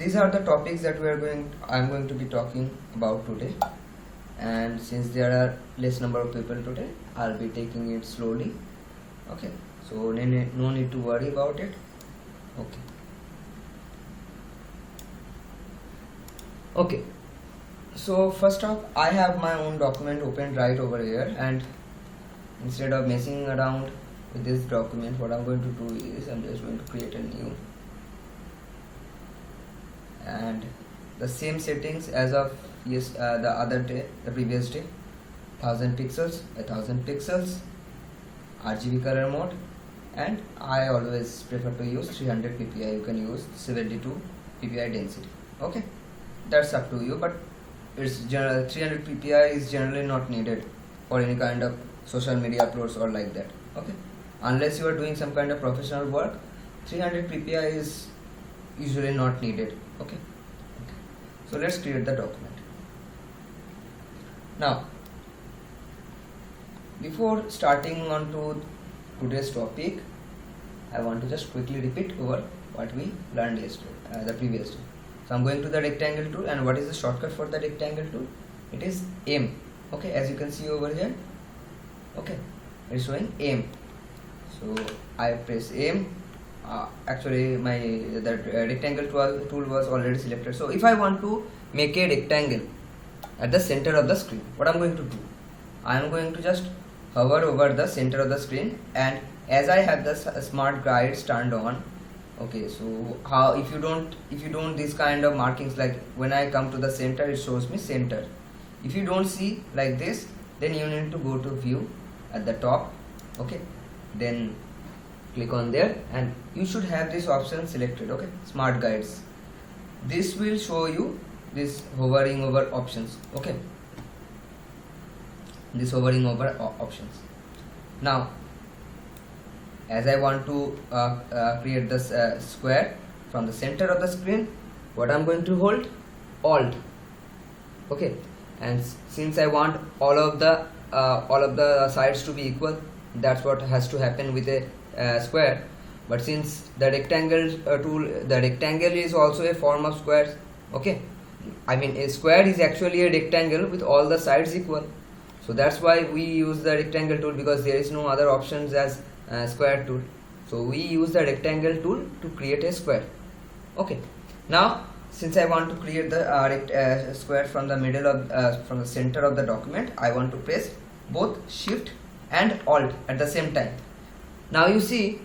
these are the topics that I'm going to be talking about today, and since there are less number of people today, I'll be taking it slowly. Okay, so no need to worry about it. Okay, so first off, I have my own document opened right over here, and instead of messing around with this document, what I'm going to do is I'm just going to create a new, and the same settings as of the previous day. 1000 pixels by 1000 pixels, RGB color mode, and I always prefer to use 300 ppi. You can use 72 ppi density. Okay, that's up to you, but it's 300 ppi is generally not needed for any kind of social media uploads or like that. Okay, unless you are doing some kind of professional work, 300 ppi is usually not needed. Okay, so let's create the document. Now, before starting on to today's topic, I want to just quickly repeat over what we learned yesterday, the previous day. So I'm going to the rectangle tool, and what is the shortcut for the rectangle tool? It is M. Okay, as you can see over here. Okay, it's showing M. So I press M. Actually, the rectangle tool was already selected. So if I want to make a rectangle at the center of the screen, what I'm going to do? I am going to just hover over the center of the screen, and as I have the smart guides turned on. Okay, so how if you don't these kind of markings, like when I come to the center, it shows me center. If you don't see like this, then you need to go to view at the top. Okay, then click on there, and you should have this option selected. Okay, smart guides. This will show you this hovering over options. Okay, this hovering over options. Now, as I want to create this square from the center of the screen, what I'm going to hold? Alt. Okay, and since I want all of the sides to be equal, that's what has to happen with a square. But since the rectangle tool, the rectangle is also a form of square. Okay, I mean a square is actually a rectangle with all the sides equal. So that's why we use the rectangle tool, because there is no other options as square tool. So we use the rectangle tool to create a square. Okay, now since I want to create the square from the middle of from the center of the document, I want to press both Shift and Alt at the same time. Now you see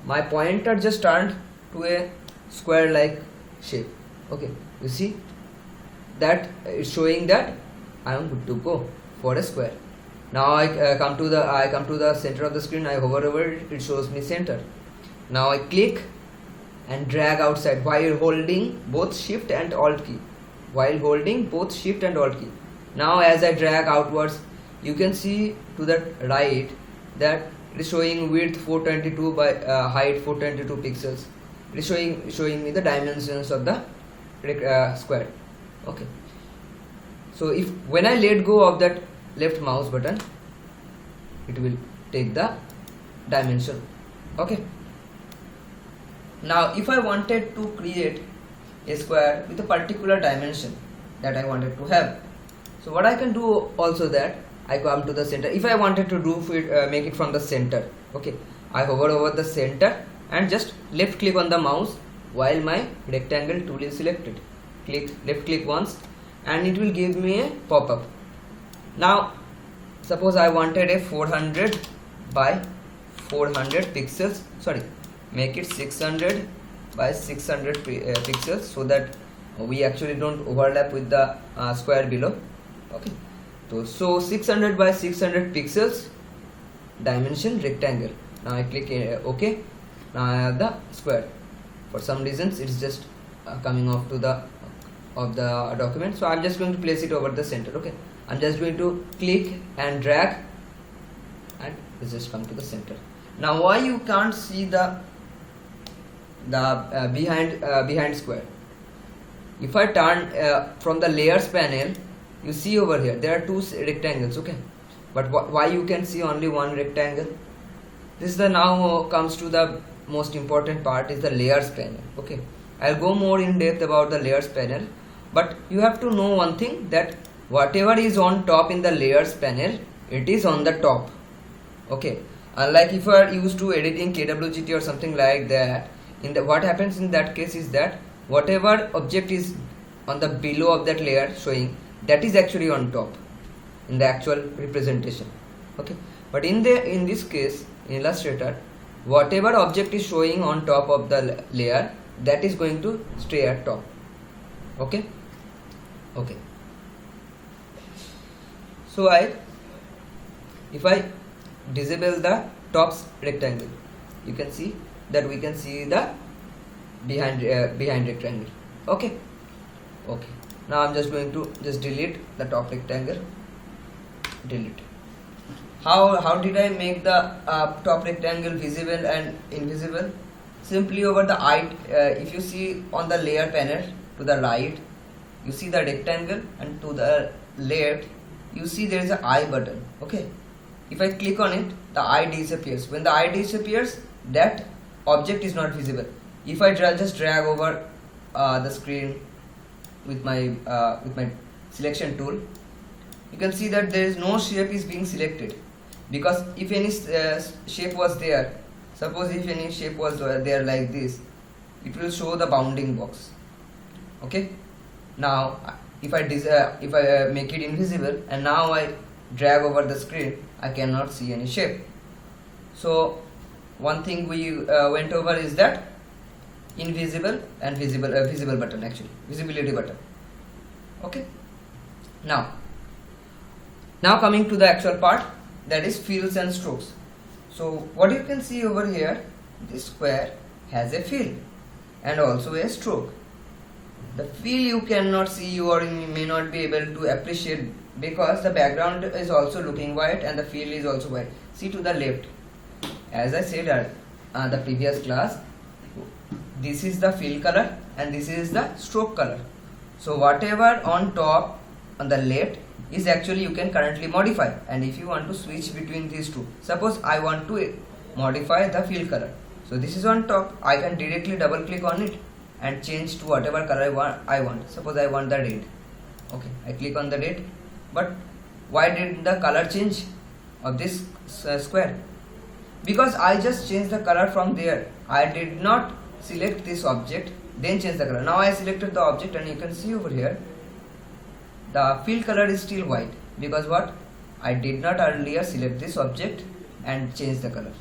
my pointer just turned to a square like shape. Okay, you see that it's showing that I am good to go for a square. Now I come to the center of the screen. I hover over it, it shows me center. Now I click and drag outside while holding both Shift and Alt key. Now as I drag outwards, you can see to the right that it is showing width 422 by height 422 pixels. It is showing me the dimensions of the square. Okay, so when I let go of that left mouse button, it will take the dimension. Okay, now if I wanted to create a square with a particular dimension that I wanted to have, so what I can do also, that I come to the center. If I wanted to make it from the center, okay, I hover over the center and just left click on the mouse while my rectangle tool is selected. Left click once, and it will give me a pop-up. Now suppose I wanted a 400 by 400 pixels, make it 600 by 600 pixels, so that we actually don't overlap with the square below. Okay, so 600 by 600 pixels, dimension rectangle. Now I click OK. Now I have the square. For some reasons it's just coming off to the document, so I'm just going to place it over the center. Okay, I'm just going to click and drag, and it's just come to the center. Now why you can't see the behind square? If I turn from the layers panel, you see over here there are two rectangles. Okay, but why you can see only one rectangle? This is now comes to the most important part, is the layers panel. Okay, I'll go more in depth about the layers panel, but you have to know one thing, that whatever is on top in the layers panel, it is on the top. Okay, unlike if you are used to editing KWGT or something like that, what happens in that case is that whatever object is on the below of that layer showing, that is actually on top in the actual representation. Okay, but in this case in Illustrator, whatever object is showing on top of the layer, that is going to stay at top. Okay, so if I disable the top rectangle, you can see that we can see the behind rectangle. Okay, now I'm just going to delete the top rectangle. Delete. How did I make the top rectangle visible and invisible? Simply over the eye, if you see on the layer panel to the right, you see the rectangle, and to the left you see there is an eye button. Okay, if I click on it, the eye disappears. When the eye disappears, that object is not visible. If I just drag over the screen with my selection tool, you can see that there is no shape is being selected, because if any shape was there, suppose if any shape was there like this, it will show the bounding box. Okay, now if I make it invisible and now I drag over the screen, I cannot see any shape. So one thing we went over is that invisible and visible button, actually visibility button. Okay, now coming to the actual part, that is fills and strokes. So what you can see over here, this square has a fill and also a stroke. The fill you cannot see, or you may not be able to appreciate, because the background is also looking white and the fill is also white. See to the left, as I said the previous class, this is the fill color and this is the stroke color. So whatever on top on the left is actually you can currently modify, and if you want to switch between these two, suppose I want to modify the fill color, so this is on top, I can directly double click on it and change to whatever color I want. Suppose I want the red. Okay, I click on the red, but why did the color change of this square? Because I just changed the color from there. I did not select this object then change the color. Now I selected the object and you can see over here the fill color is still white, because what, I did not earlier select this object and change the color.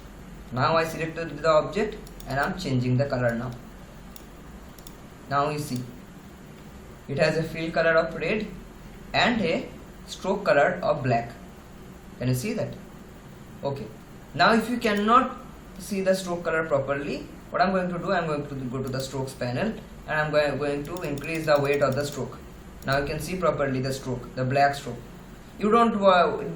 Now I selected the object and I am changing the color now. Now you see it has a fill color of red and a stroke color of black. Can you see that? Okay, now if you cannot see the stroke color properly, what I'm going to do, I'm going to go to the strokes panel and I'm going to increase the weight of the stroke. Now you can see properly the stroke, the black stroke. You don't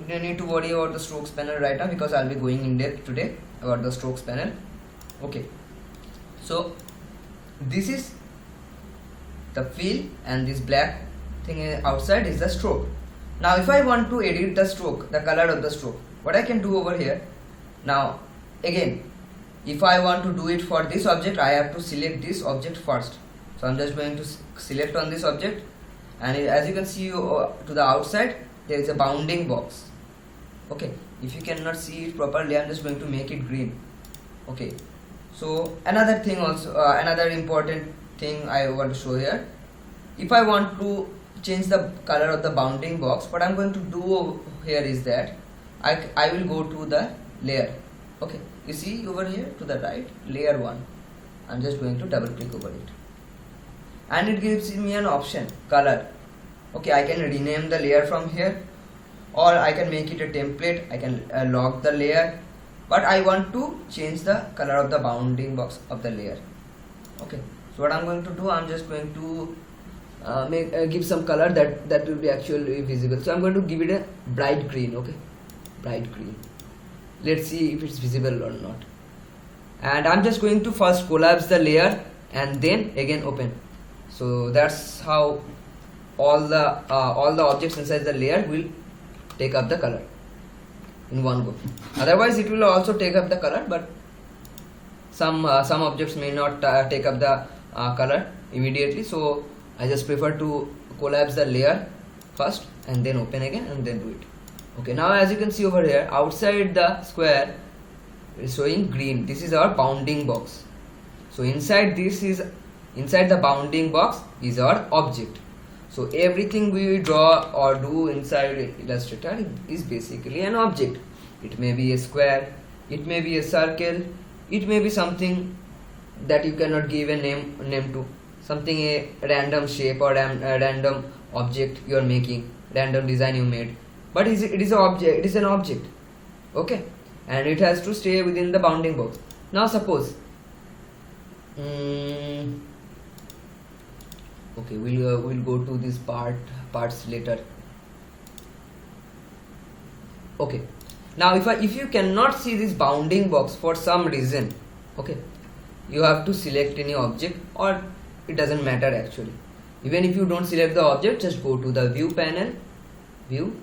need to worry about the strokes panel right now, because I'll be going in depth today about the strokes panel. Okay, so this is the fill and this black thing outside is the stroke. Now if I want to edit the stroke, the color of the stroke, what I can do over here, now again, if I want to do it for this object, I have to select this object first. So I'm just going to select on this object, and as you can see to the outside there is a bounding box. Okay, if you cannot see it properly, I'm just going to make it green. Okay, so another thing also, another important thing I want to show here, if I want to change the color of the bounding box, what I'm going to do here is that I will go to the layer. Okay, you see over here to the right, layer 1, I'm just going to double click over it and it gives me an option, color. Okay, I can rename the layer from here, or I can make it a template, I can lock the layer, but I want to change the color of the bounding box of the layer. Okay, so what I'm going to do, I'm just going to give some color that will be actually visible. So I'm going to give it a bright green. Okay, bright green. Let's see if it's visible or not. And I'm just going to first collapse the layer and then again open. So that's how all the objects inside the layer will take up the color in one go. Otherwise it will also take up the color, but some objects may not take up the color immediately, so I just prefer to collapse the layer first and then open again and then do it. Okay, now as you can see over here, outside the square is showing green. This is our bounding box. So inside the bounding box is our object. So everything we draw or do inside Illustrator is basically an object. It may be a square, it may be a circle, it may be something that you cannot give a name to, something a random shape or a random object you are making, random design you made, but it is an object. It is an object, okay, and it has to stay within the bounding box. Now suppose okay, we'll go to this parts later. Okay, now if you cannot see this bounding box for some reason, okay, you have to select any object, or it doesn't matter actually. Even if you don't select the object, just go to the view panel, view,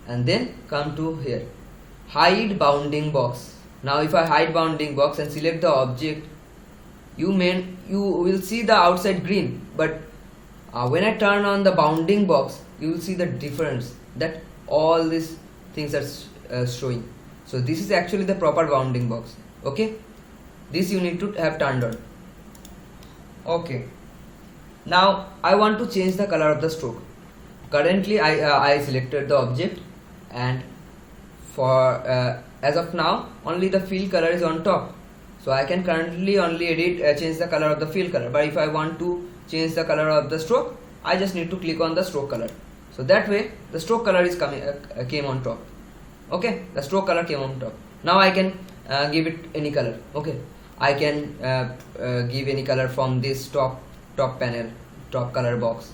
and then come to here, hide bounding box. Now if I hide bounding box and select the object, you will see the outside green, but when I turn on the bounding box, you will see the difference, that all these things are showing. So this is actually the proper bounding box. Okay, this you need to have turned on. Okay, now I want to change the color of the stroke. Currently I selected the object, and for as of now only the fill color is on top, so I can currently only change the color of the fill color. But if I want to change the color of the stroke, I just need to click on the stroke color. So that way the stroke color is came on top. Okay, the stroke color came on top. Now I can give it any color. Okay, I can give any color from this top panel, top color box.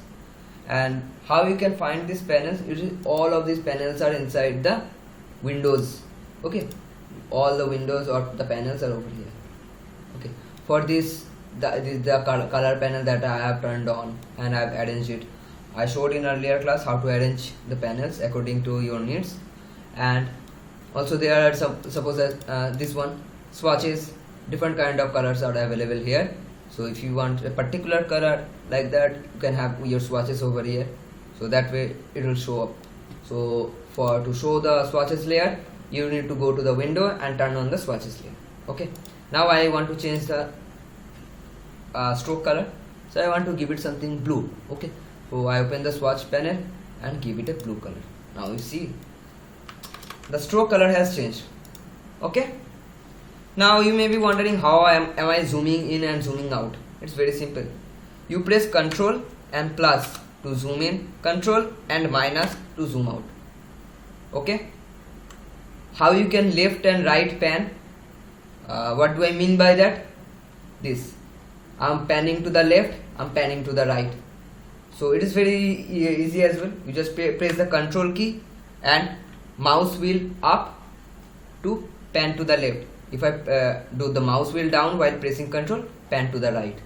And how you can find these panels? All of these panels are inside the windows. Okay, all the windows or the panels are over here. Okay, for this the color panel that I have turned on and I have arranged it. I showed in earlier class how to arrange the panels according to your needs. And also there are some, suppose this one, swatches, different kind of colors are available here. So if you want a particular color like that, you can have your swatches over here, so that way it will show up. So to show the swatches layer, you need to go to the window and turn on the swatches layer. Okay, now I want to change the stroke color, so I want to give it something blue. Okay, so I open the swatch panel and give it a blue color. Now you see the stroke color has changed. Okay, now you may be wondering how am I zooming in and zooming out. It's very simple. You press Ctrl and plus to zoom in, Ctrl and minus to zoom out. Okay, how you can left and right pan? What do I mean by that? This, I'm panning to the left, I'm panning to the right. So it is very easy as well. You just press the Ctrl key and mouse wheel up to pan to the left. If I do the mouse wheel down while pressing Ctrl, pan to the right.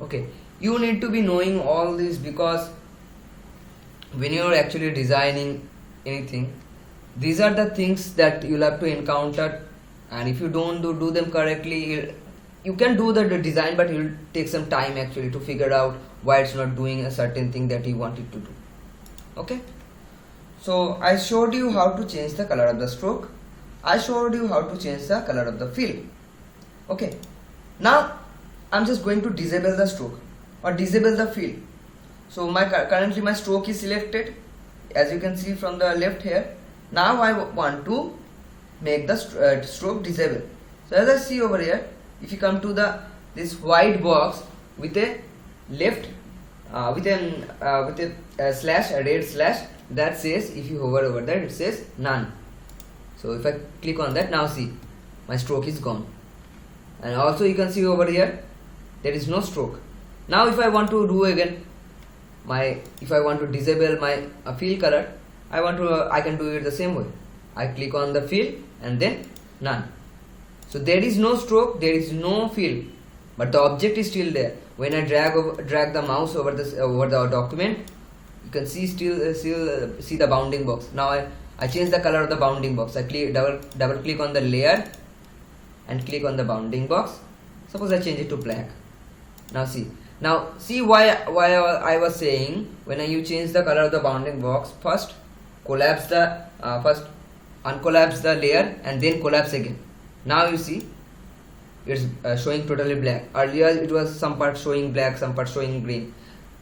Okay, you need to be knowing all this, because when you are actually designing anything, these are the things that you'll have to encounter, and if you don't do them correctly, you can do the design, but it will take some time actually to figure out why it's not doing a certain thing that you want it to do. Okay, so I showed you how to change the color of the stroke. I showed you how to change the color of the fill. Okay, now I'm just going to disable the stroke or disable the fill. So currently my stroke is selected, as you can see from the left here. Now I want to make the stroke disable. So as I see over here, if you come to this white box with a left with a slash, a red slash that says, if you hover over that, it says none. So if I click on that, now see my stroke is gone. And also you can see over here there is no stroke. Now if I want to do again if I want to disable my fill color, I can do it the same way. I click on the fill and then none. So there is no stroke, there is no fill, but the object is still there. When I drag the mouse over the document, you can still see the bounding box. Now I change the color of the bounding box. I double click on the layer and click on the bounding box. Suppose I change it to black. Now see why I was saying when you change the color of the bounding box, first collapse the first uncollapse the layer and then collapse again. Now you see it's showing totally black. Earlier it was some part showing black, some part showing green.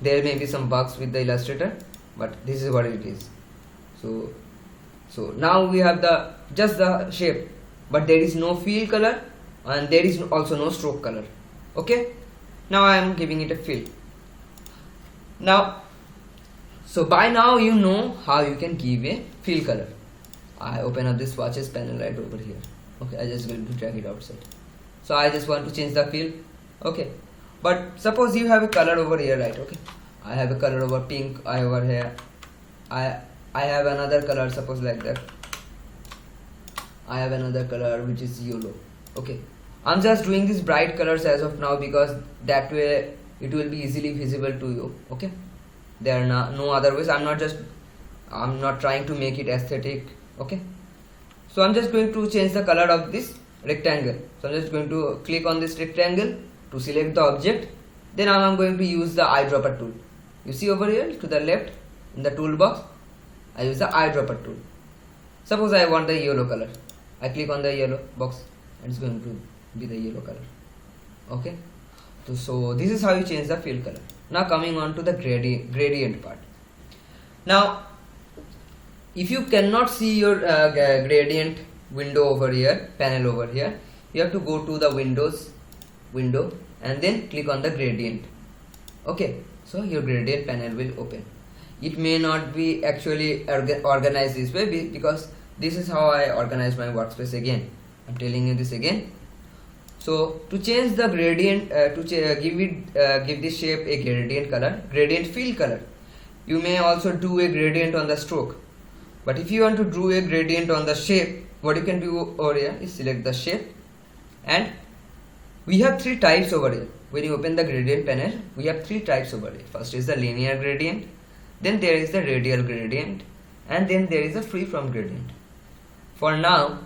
There may be some bugs with the Illustrator, but this is what it is. So now we have just the shape, but there is no fill color and there is also no stroke color. Okay, now I am giving it a fill. Now, so by now you know how you can give a fill color. I open up this swatches panel right over here. Okay, I just going to drag it outside. So I just want to change the fill. Okay, but suppose you have a color over here, right? Okay, I have a color over pink. I over here. I have another color, suppose like that. I have another color which is yellow. Okay, I'm just doing these bright colors as of now because that way it will be easily visible to you. Okay, there are no other ways. I'm not trying to make it aesthetic. Okay, so I'm just going to change the color of this rectangle. So I'm just going to click on this rectangle to select the object. Then I'm going to use the eyedropper tool. You see over here to the left in the toolbox, I use the eyedropper tool. Suppose I want the yellow color. I click on the yellow box and it's going to be the yellow color. Okay, so this is how you change the fill color. Now coming on to the gradient part. Now if you cannot see your gradient window over here, panel over here, you have to go to the window and then click on the gradient. Okay, so your gradient panel will open. It may not be actually organized this way because this is how I organize my workspace again. I'm telling you this again. So to change the gradient, give this shape a gradient color, gradient fill color. You may also do a gradient on the stroke. But if you want to do a gradient on the shape, what you can do over here is select the shape, and we have three types over here. When you open the gradient panel, we have three types over here. First is the linear gradient, then there is the radial gradient, and then there is a freeform gradient. For now,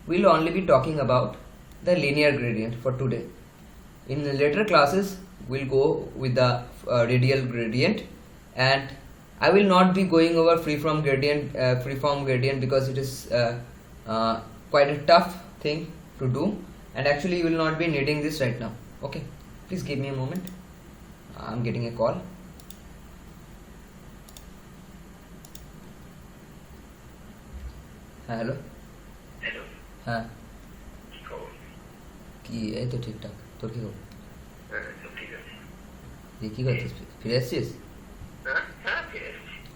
we'll only be talking about the linear gradient for today. In the later classes, we'll go with the radial gradient, and I will not be going over freeform gradient because it is quite a tough thing to do, and actually you will not be needing this right now. Okay, please give me a moment. I'm getting a call. Hello. Hello. হ্যাঁ কি এই তো ঠিকঠাক তোর কি খবর কি করছিস ফিরে আসছিস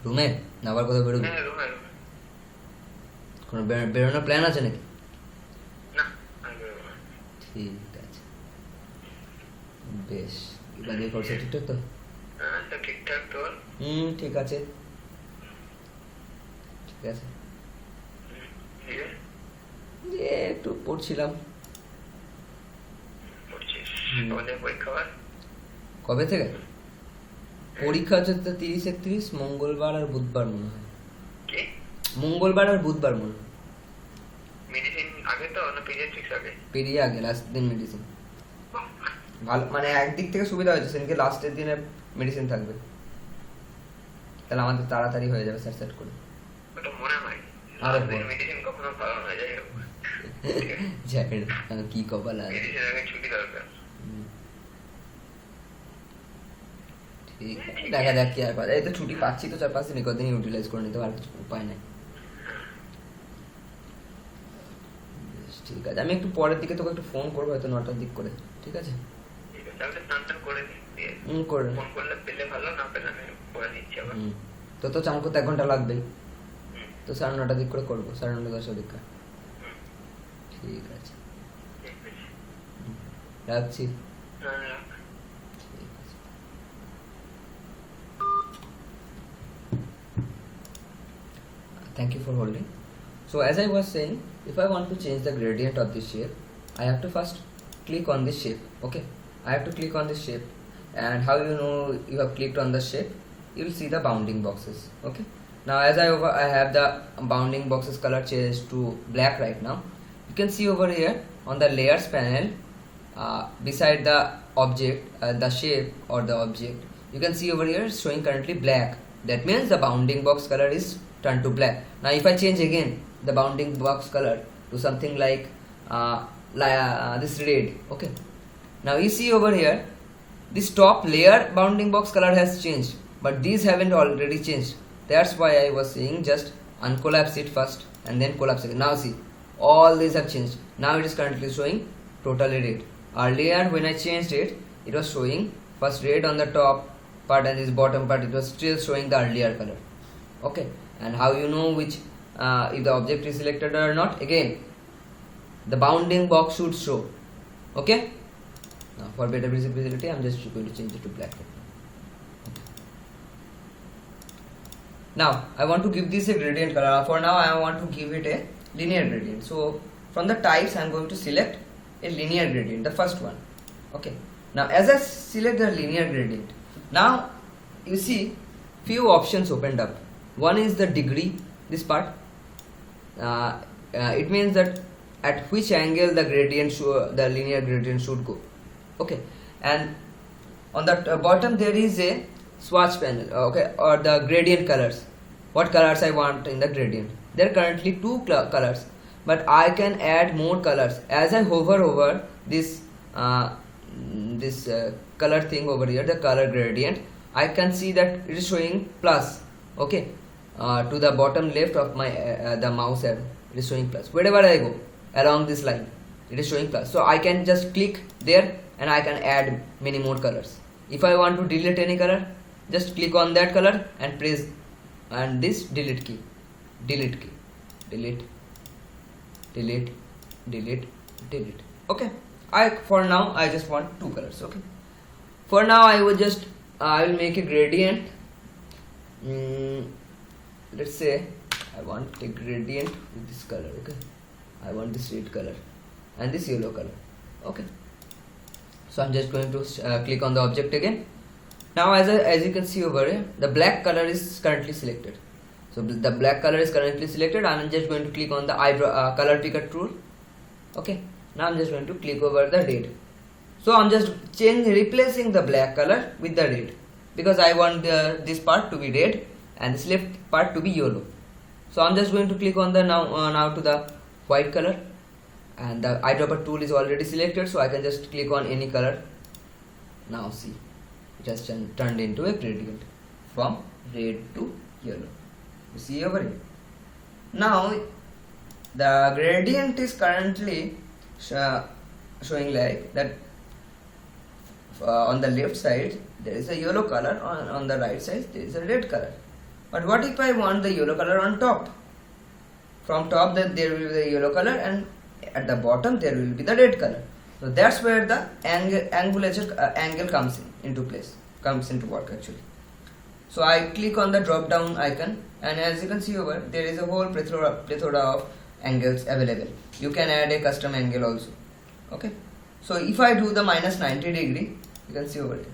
রুমে না আবার কোথাও বেরোবি কোনো বেরোনোর প্ল্যান আছে নাকি ঠিক আছে বেশ বাকি খরচা ঠিকঠাক তো ঠিকঠাক তোর ঠিক আছে ঠিক আছে একটু পড়ছিলাম কবে থেকে পরীক্ষা হচ্ছে তো 30-31 মঙ্গলবার আর বুধবার মনে হয় মঙ্গলবার আর বুধবার মনে হয় মেডিসিন আগে তো না পিডিয়াট্রিক্স আগে পেরিয়ে আগে লাস্ট দিন মেডিসিন ভালো মানে একদিক থেকে সুবিধা হয়েছে সেদিনকে লাস্টের দিনে মেডিসিন থাকবে তাহলে আমাদের তাড়াতাড়ি হয়ে যাবে স্যার করে ওটা মনে হয় আরে মেডিসিন কখনো পাওয়া না যায় জানি না কি কপাল আছে মেডিসিন আগে ছুটি দরকার ঠিক দেখা যাক কি আর পাওয়া যায় এই তো ছুটি পাচ্ছি তো 4-5 দিন কদিন ইউটিলাইজ করে নিতে পারবো উপায় নাই ঠিক আছে আমি একটু পরের দিকে তোকে একটু ফোন করবো হয়তো 9টার দিক করে ঠিক আছে তাহলে স্নান করে দিই করে ফোন করলে পেলে ভালো না পেলে আমি করে নিচ্ছি আবার তো চান করতে 1 ঘন্টা লাগবেই তো 9:30 দিক করে করবো 9:30-10 দিক ঠিক আছে রাখছি Thank you for holding. So as I was saying, if I want to change the gradient of this shape, I have to first click on this shape. Okay, I have to click on this shape, and how you know you have clicked on the shape? You will see the bounding boxes. Okay, now as I have the bounding boxes color changed to black right now. You can see over here on the layers panel, beside the object, the shape or the object, you can see over here it's showing currently black. That means the bounding box color is turned to black. Now if I change again the bounding box color to something like this red, okay. Now you see over here this top layer bounding box color has changed, but these haven't already changed. That's why I was saying just uncollapse it first and then collapse it. Now see, all these have changed. Now it is currently showing totally red. Earlier when I changed it, it was showing first red on the top part and this bottom part, it was still showing the earlier color. Okay, and how you know which if the object is selected or not? Again, the bounding box should show. Okay. Now for better visibility, I'm just going to change it to black. Now I want to give this a gradient color. For now I want to give it a linear gradient. So from the types I'm going to select a linear gradient, the first one. Okay. Now as I select the linear gradient, now you see few options opened up. One is the degree, this part. It means that at which angle the the linear gradient should go. Okay, and on the bottom there is a swatch panel, okay, or the gradient colors. What colors I want in the gradient? There are currently two colors, but I can add more colors. As I hover over this color thing over here, the color gradient, I can see that it is showing plus. Okay, to the bottom left of my the mouse arrow, it is showing plus. Wherever I go along this line, it is showing plus. So I can just click there and I can add many more colors. If I want to delete any color, just click on that color and press and this delete key, delete, okay. For now I just want two colors. Okay, for now I will make a gradient. Let's say I want a gradient with this color. Okay, I want this red color and this yellow color. Okay, so I'm just going to click on the object again. Now as you can see over here, the black color is currently selected. So the black color is currently selected. I'm just going to click on the color picker tool. Okay, now I'm just going to click over the red. So I'm just replacing the black color with the red, because I want this part to be red and this left part to be yellow. So I'm just going to click on the now to the white color, and the eyedropper tool is already selected, so I can just click on any color. Now see, it has turned into a gradient from red to yellow. You see over here. Now the gradient is currently showing like that. On the left side there is a yellow color, on the right side there is a red color. But what if I want the yellow color on top? From top there will be the yellow color, and at the bottom there will be the red color. So that's where the angle comes into place, comes into work actually. So I click on the drop down icon, and as you can see over, there is a whole plethora of angles available. You can add a custom angle also. Okay, so if I do the minus 90 degree, you can see over here,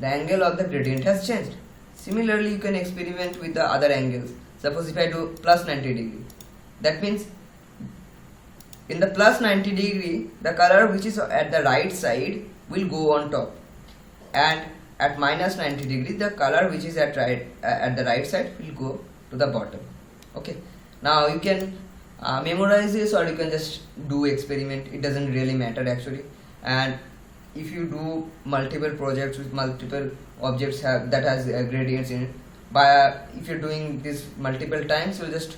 the angle of the gradient has changed. Similarly, you can experiment with the other angles. Suppose if I do plus 90 degree, that means in the plus 90 degree, the color which is at the right side will go on top, and at minus 90 degree, the color which is at the right side will go to the bottom. Okay, now you can memorize this, or you can just do experiment. It doesn't really matter actually. And if you do multiple projects with multiple objects that has gradients in it, if you're doing this multiple times, you'll just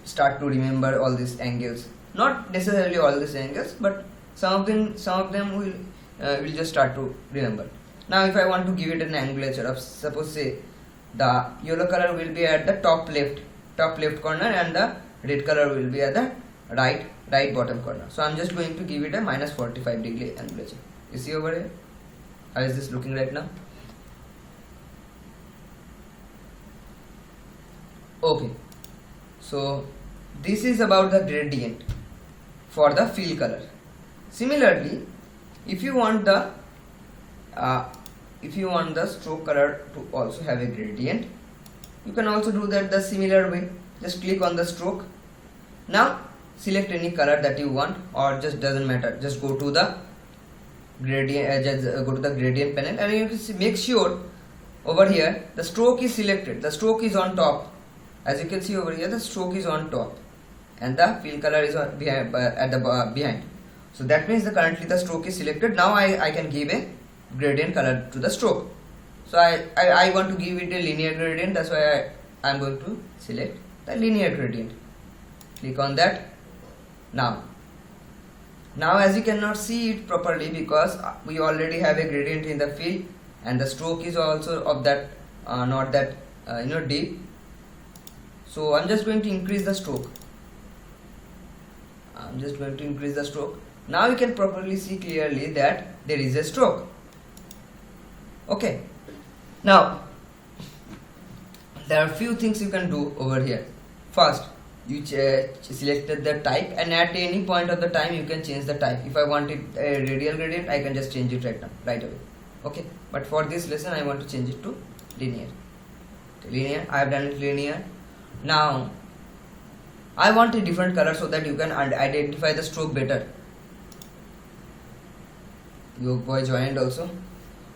start to remember all these angles. Not necessarily all these angles, but some of them will just start to remember. Now if I want to give it an angulature of, suppose say the yellow color will be at the top left corner, and the red color will be at the right bottom corner. So I'm just going to give it a minus 45 degree angulature. You see over here, how is this looking right now? Okay, so this is about the gradient for the fill color. Similarly, if you want the stroke color to also have a gradient, you can also do that the similar way. Just click on the stroke. Now select any color that you want, or just doesn't matter, just go to the gradient, go to the gradient panel, and you can see, make sure over here the stroke is selected, the stroke is on top. As you can see over here, the stroke is on top and the fill color is on behind, at the behind. So that means currently the stroke is selected. Now I can give a gradient color to the stroke. So I want to give it a linear gradient, that's why I am going to select the linear gradient. Click on that. Now as you cannot see it properly because we already have a gradient in the fill and the stroke is also of that not that deep. So I'm just going to increase the stroke. Now you can properly see clearly that there is a stroke. Okay. Now there are few things you can do over here. First, you selected the type, and at any point of the time you can change the type. If I want it a radial gradient, I can just change it right away. Okay, but for this lesson I want to change it to linear. I have done it linear. Now I want a different color so that you can identify the stroke better. Your boy joined also.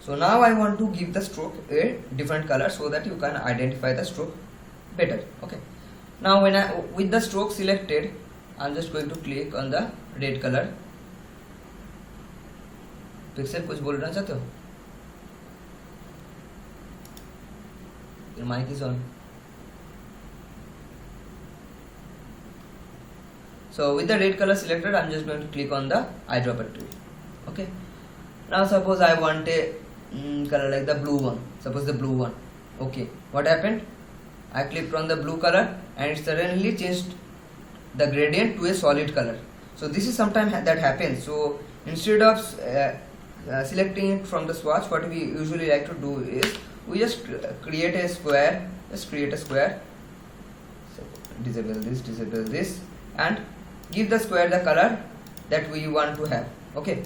So now I want to give the stroke a different color so that you can identify the stroke better. Okay. Now with the stroke selected, I'm just going to click on the red color. Pixel, कुछ बोलना चाहते हो? Your mic is on. So with the red color selected, I'm just going to click on the eyedropper tool. Okay. Now suppose I want a color like the blue one. Suppose the blue one. Okay. What happened? I clicked on the blue color and it suddenly changed the gradient to a solid color. So this is sometimes that happens. So instead of selecting it from the swatch, what we usually like to do is we just create a square. So disable this and give the square the color that we want to have. Okay,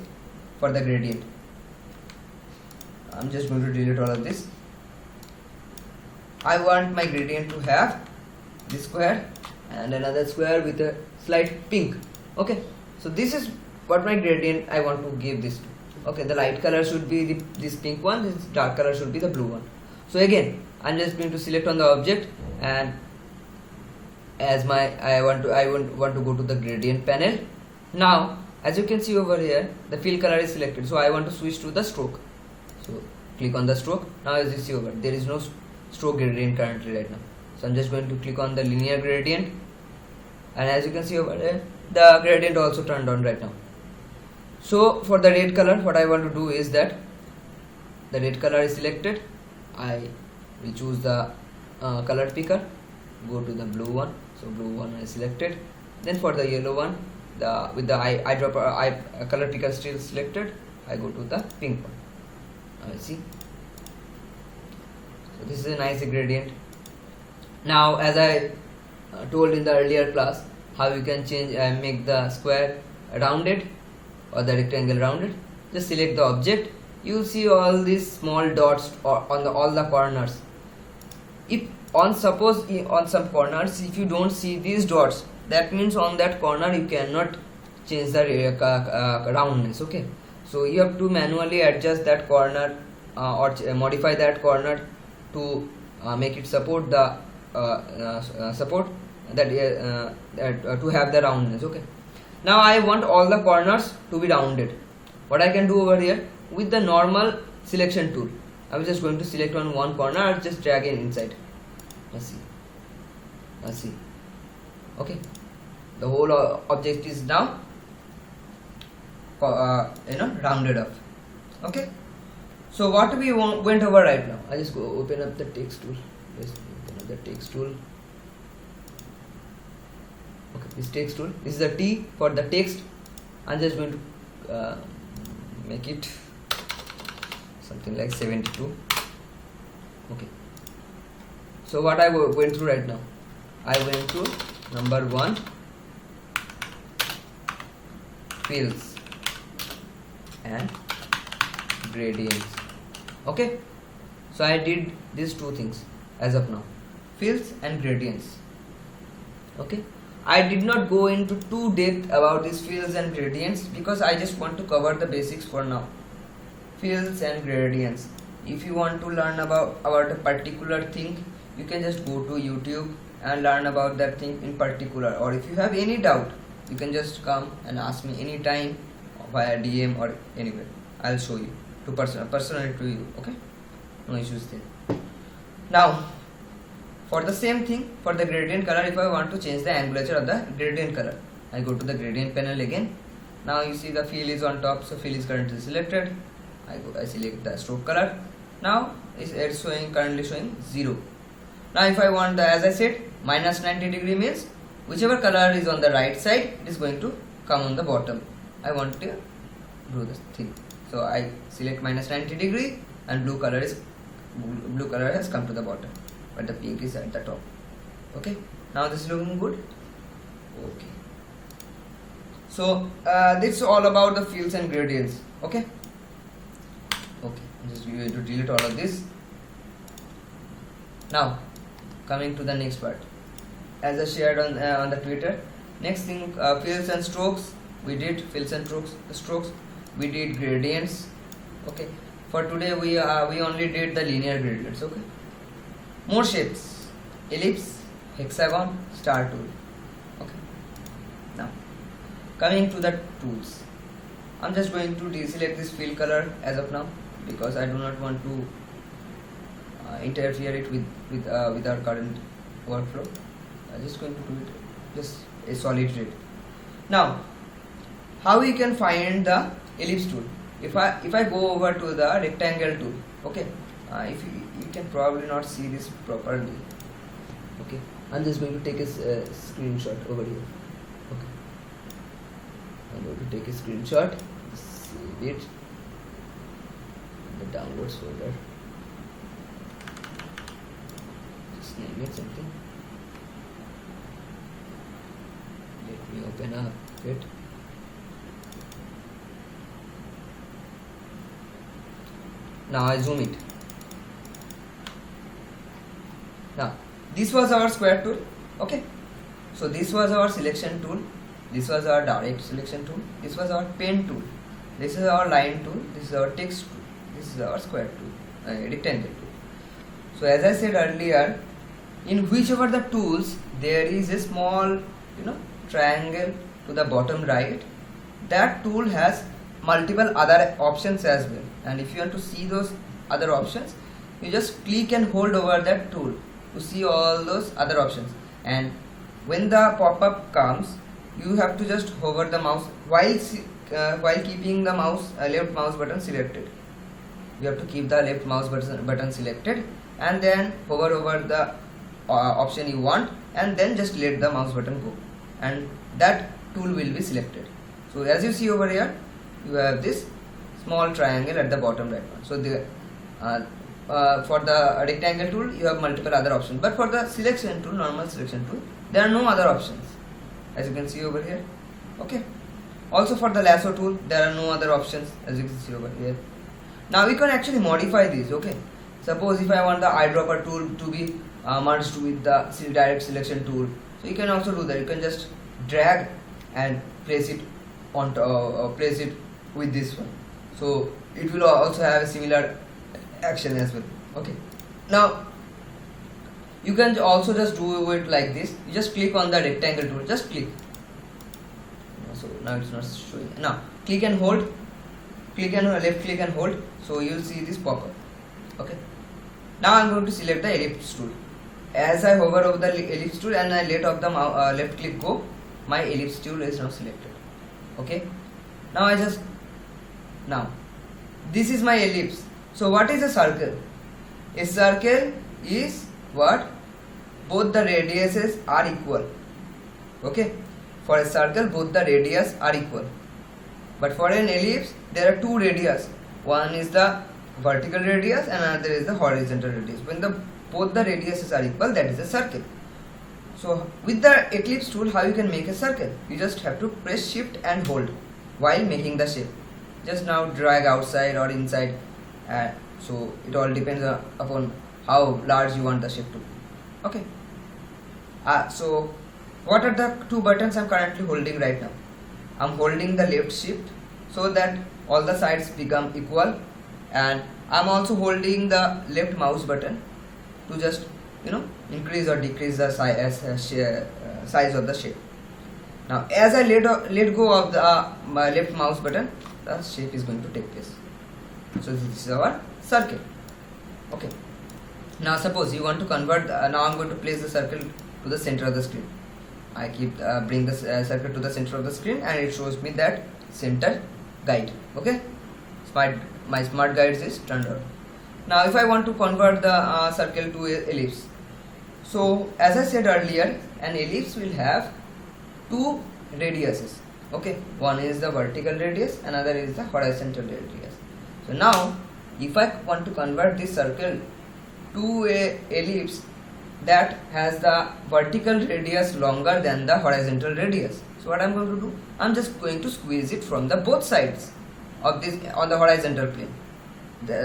for the gradient. I'm just going to delete all of this. I want my gradient to have this square and another square with a slight pink. Okay, so this is what my gradient I want to give this to. Okay, the light color should be this pink one, this dark color should be the blue one. So again, I'm just going to select on the object, and as I want to go to the gradient panel. Now as you can see over here, the fill color is selected, so I want to switch to the stroke. So click on the stroke. Now as you see over, there is no stroke gradient currently right now. So I'm just going to click on the linear gradient, and as you can see over there, the gradient also turned on right now. So for the red color, what I want to do is that the red color is selected. I will choose the color picker, go to the blue one. So blue one is selected. Then for the yellow one, with the eyedropper color picker still selected, I go to the pink one. Now see. So this is a nice gradient. Now as I told in the earlier class, how you can change make the square rounded or the rectangle rounded. Just select the object. You see all these small dots on all the corners. If on some corners, if you don't see these dots, that means on that corner you cannot change the roundness. Okay, so you have to manually adjust that corner or modify that corner to make it support the to have the roundness. Okay, now I want all the corners to be rounded. What I can do over here, with the normal selection tool, I'm just going to select on one corner and just drag it inside. Let's see. Okay, the whole object is now rounded up. Okay, so what we went over right now, I just go open up the text tool. Let's open up the text tool. Okay, this text tool, this is the T for the text. I'm just going to make it something like 72. Okay, so what I went through right now, I went through number 1, fills and gradients. Okay, so I did these two things as of now, fills and gradients. Okay, I did not go into too depth about these fills and gradients because I just want to cover the basics for now. fills and gradients. If you want to learn about a particular thing, you can just go to YouTube and learn about that thing in particular. Or if you have any doubt, you can just come and ask me anytime via DM or anywhere. I'll show you to personally to you. Okay, no issues there. Now, for the same thing, for the gradient color, if I want to change the angulature of the gradient color, I go to the gradient panel again. Now you see the fill is on top, so fill is currently selected. I select the stroke color. Now it's currently showing 0. Now if I want the, as I said, minus 90 degree means whichever color is on the right side, it is going to come on the bottom. I want to do this thing, so I select minus 90 degree, and blue color has come to the bottom, but the pink is at the top. Okay, now this is looking good. Okay, so this is all about the fills and gradients. Okay, I'm just going to delete all of this. Now coming to the next part, as I shared on the Twitter, next thing, fills and strokes. We did fills and strokes. We did gradients. Okay, for today we only did the linear gradients. Okay, more shapes: ellipse, hexagon, star tool. Okay, now coming to the tools, I'm just going to deselect this fill color as of now, because I do not want to interfere it with our current workflow. I'm just going to do it just a solid red. Now, how we can find the ellipse tool? If I go over to the rectangle tool, okay, if you can probably not see this properly. Okay, I'm just going to take a screenshot over here. Okay, I'm going to take a screenshot, save it in the downloads folder. Just name it something. Let me open up it. Now I zoom it. Now this was our square tool. Okay, so this was our selection tool, this was our direct selection tool, this was our pen tool, this is our line tool, this is our text tool, this is our square tool, rectangle tool. So as I said earlier, in whichever the tools there is a small triangle to the bottom right, that tool has multiple other options as well. And if you want to see those other options, you just click and hold over that tool to see all those other options. And when the pop-up comes, you have to just hover the mouse while keeping the left mouse button selected. You have to keep the left mouse button selected, and then hover over the option you want, and then just let the mouse button go, and that tool will be selected. So as you see over here, you have this small triangle at the bottom right one. So the for the rectangle tool you have multiple other options, but for the selection tool, normal selection tool, there are no other options, as you can see over here. Okay, also for the lasso tool there are no other options, as you can see over here. Now we can actually modify these. Okay, suppose if I want the eyedropper tool to be merged with the direct selection tool, so you can also do that. You can just drag and place it on place it with this one, so it will also have a similar action as well. Okay, now you can also just do it like this. You just click on the rectangle tool, just click. So now it's not showing. Now click and hold, left click and hold, so you will see this pop up. Okay, now I'm going to select the ellipse tool. As I hover over the ellipse tool and I let off the left click go, my ellipse tool is now selected. Okay, now this is my ellipse. So what is a circle? A circle is what? Both the radiuses are equal. Okay, for a circle both the radius are equal, but for an ellipse there are two radius. One is the vertical radius and another is the horizontal radius. When both the radiuses are equal, that is a circle. So with the ellipse tool, how you can make a circle? You just have to press shift and hold while making the shape. Just now drag outside or inside, so it all depends upon how large you want the shape to be. Okay, so what are the two buttons I'm currently holding right now? I'm holding the left shift so that all the sides become equal, and I'm also holding the left mouse button to just increase or decrease the size of the shape. Now as I let go of the my left mouse button, the shape is going to take place. So this is our circle. Okay. Now suppose you want to convert, now I'm going to place the circle to the center of the screen. I bring the circle to the center of the screen, and it shows me that center guide. Okay, my smart guides is turned on. Now if I want to convert the circle to ellipse, so as I said earlier, an ellipse will have two radiuses. Okay, one is the vertical radius, another is the horizontal radius. So now if I want to convert this circle to a ellipse that has the vertical radius longer than the horizontal radius, so what I'm going to do, I'm just going to squeeze it from the both sides of this on the horizontal plane.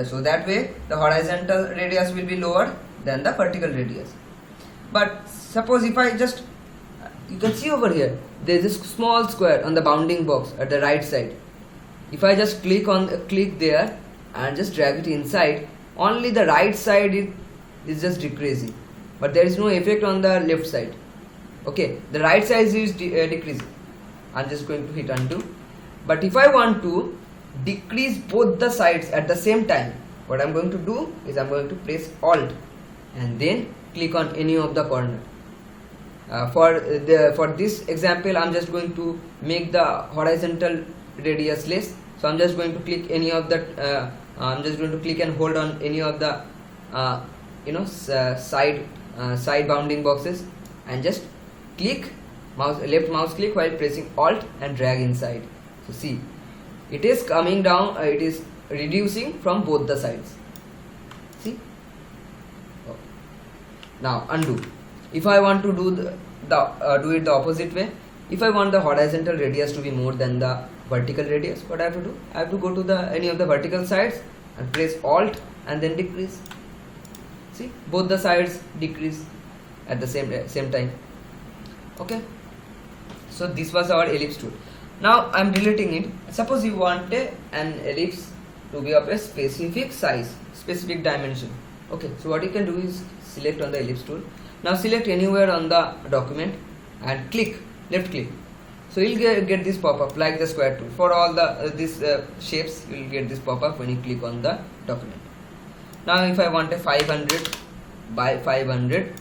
So that way the horizontal radius will be lower than the vertical radius. But suppose if I just, you can see over here there is a small square on the bounding box at the right side. If I just click there and just drag it inside, only the right side is just decreasing, but there is no effect on the left side. Okay, the right side is decreasing. I'm just going to hit undo. But if I want to decrease both the sides at the same time, what I'm going to do is I'm going to press Alt and then click on any of the corner. For this example, I'm just going to make the horizontal radius less. So I'm just going to click any of the I'm just going to click and hold on any of the side bounding boxes, and just click left mouse click while pressing Alt and drag inside. So see, it is coming down, it is reducing from both the sides. See, now undo. If I want to do it the opposite way, if I want the horizontal radius to be more than the vertical radius, what I have to do, I have to go to any of the vertical sides and press Alt and then decrease. See, both the sides decrease at the same time. Okay, so this was our ellipse tool. Now I'm deleting it. Suppose you want an ellipse to be of a specific size, specific dimension. Okay, so what you can do is select on the ellipse tool. Now select anywhere on the document and click, left click. So you'll get this pop-up like the square tool. For all these shapes, you will get this pop-up when you click on the document. Now if I want a 500 by 500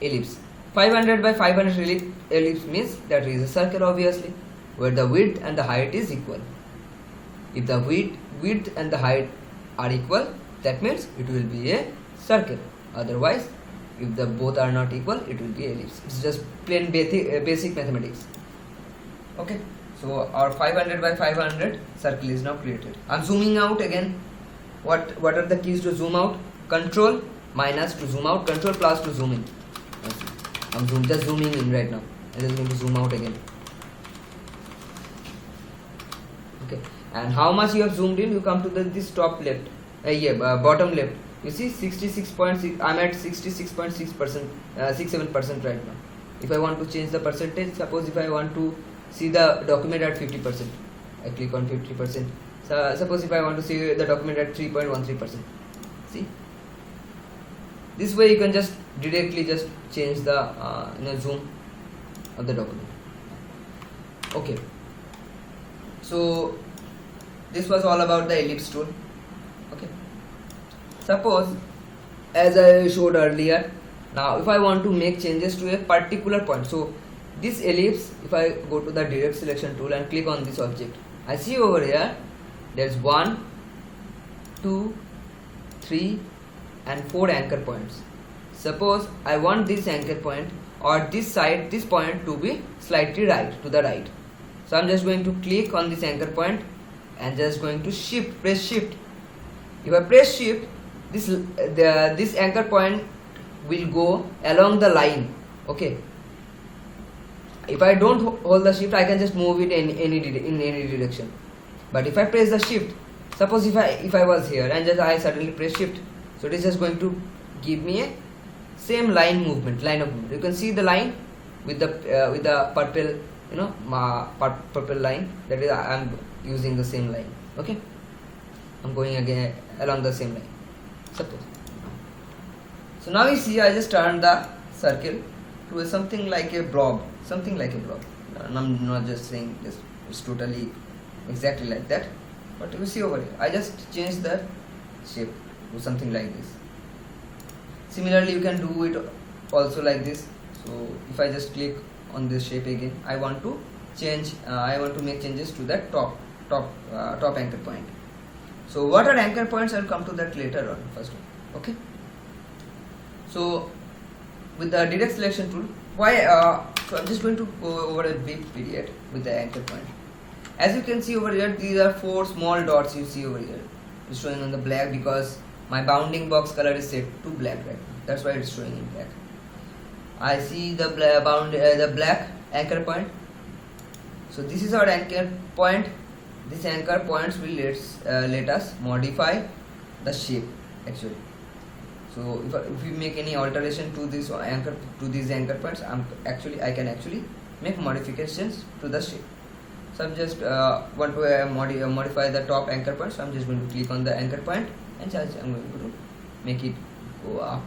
ellipse, 500 by 500 ellipse means that is a circle, obviously, where the width and the height is equal. If the width and the height are equal, that means it will be a circle. Otherwise, if the both are not equal, it will be ellipse. It's just plain basic mathematics. Okay, so our 500 by 500 circle is now created. I'm zooming out again. What are the keys to zoom out? Control minus to zoom out, control plus to zoom in. I'm just zooming in right now. I'm just going to zoom out again. Okay, and how much you have zoomed in? You come to this top left, bottom left. You see 66.6. I'm at 66.6%, 67% right now. If I want to change the percentage, suppose if I want to see the document at 50%, I click on 50%. So suppose if I want to see the document at 3.13%. See, this way you can just directly just change the zoom of the document. Okay, so this was all about the ellipse tool. Okay, suppose as I showed earlier, now if I want to make changes to a particular point, so this ellipse, if I go to the direct selection tool and click on this object, I see over here there's 1, 2, 3 and 4 anchor points. Suppose I want this anchor point or this point to be slightly to the right. So I'm just going to click on this anchor point and just going to press shift. If I press shift, this anchor point will go along the line. Okay, if I don't hold the shift, I can just move it in any direction. But if I press the shift, suppose if I was here and just I suddenly press shift, so it is just going to give me a same line of movement. You can see the line with the purple purple line, that is I am using the same line. Okay, I'm going again along the same line, suppose. So now you see I just turned the circle to something like a blob, something like a blob. And I'm not just saying this, it's totally exactly like that, but you see over here I just changed the shape to something like this. Similarly you can do it also like this. So if I just click on this shape again, I want to change, I want to make changes to that top anchor point. So what are anchor points? I'll come to that later on. First one, okay. So with the direct selection tool, why? So I'm just going to go over a brief period with the anchor point. As you can see over here, these are 4 small dots you see over here. It's showing on the black because my bounding box color is set to black right now. That's why it's showing in black. I see the the black anchor point. So this is our anchor point. This anchor points will let us modify the shape actually. So if we make any alteration to this anchor, to these anchor points, I can actually make modifications to the shape. So I'm just want to modify the top anchor point. So I'm just going to click on the anchor point and I'm going to make it go up.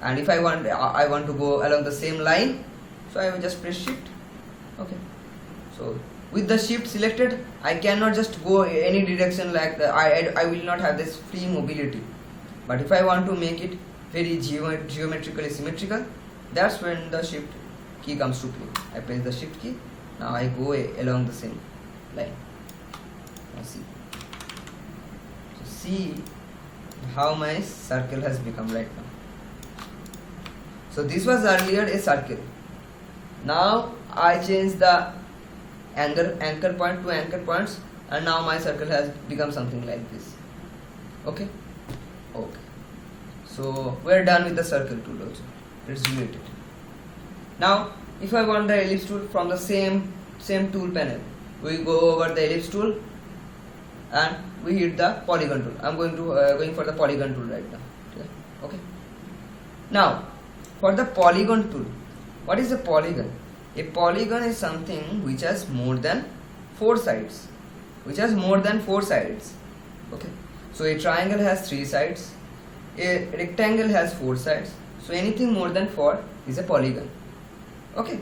And if I want to go along the same line, so I will just press shift. Okay. So with the shift selected, I cannot just go any direction like the I will not have this free mobility. But if I want to make it very geometrically symmetrical, that's when the shift key comes to play. I press the shift key. Now I go along the same line. Now see. So see how my circle has become right now. So this was earlier a circle. Now I change the anchor point to anchor points, and now my circle has become something like this. Okay. Okay. So we're done with the circle tool also. Let's delete it. Now if I want the ellipse tool from the same tool panel, we go over the ellipse tool and we hit the polygon tool. I'm going for the polygon tool right now. Okay. Now for the polygon tool, what is a polygon? A polygon is something which has more than 4 sides. Okay. So a triangle has 3 sides. A rectangle has 4 sides. So anything more than 4 is a polygon. Okay.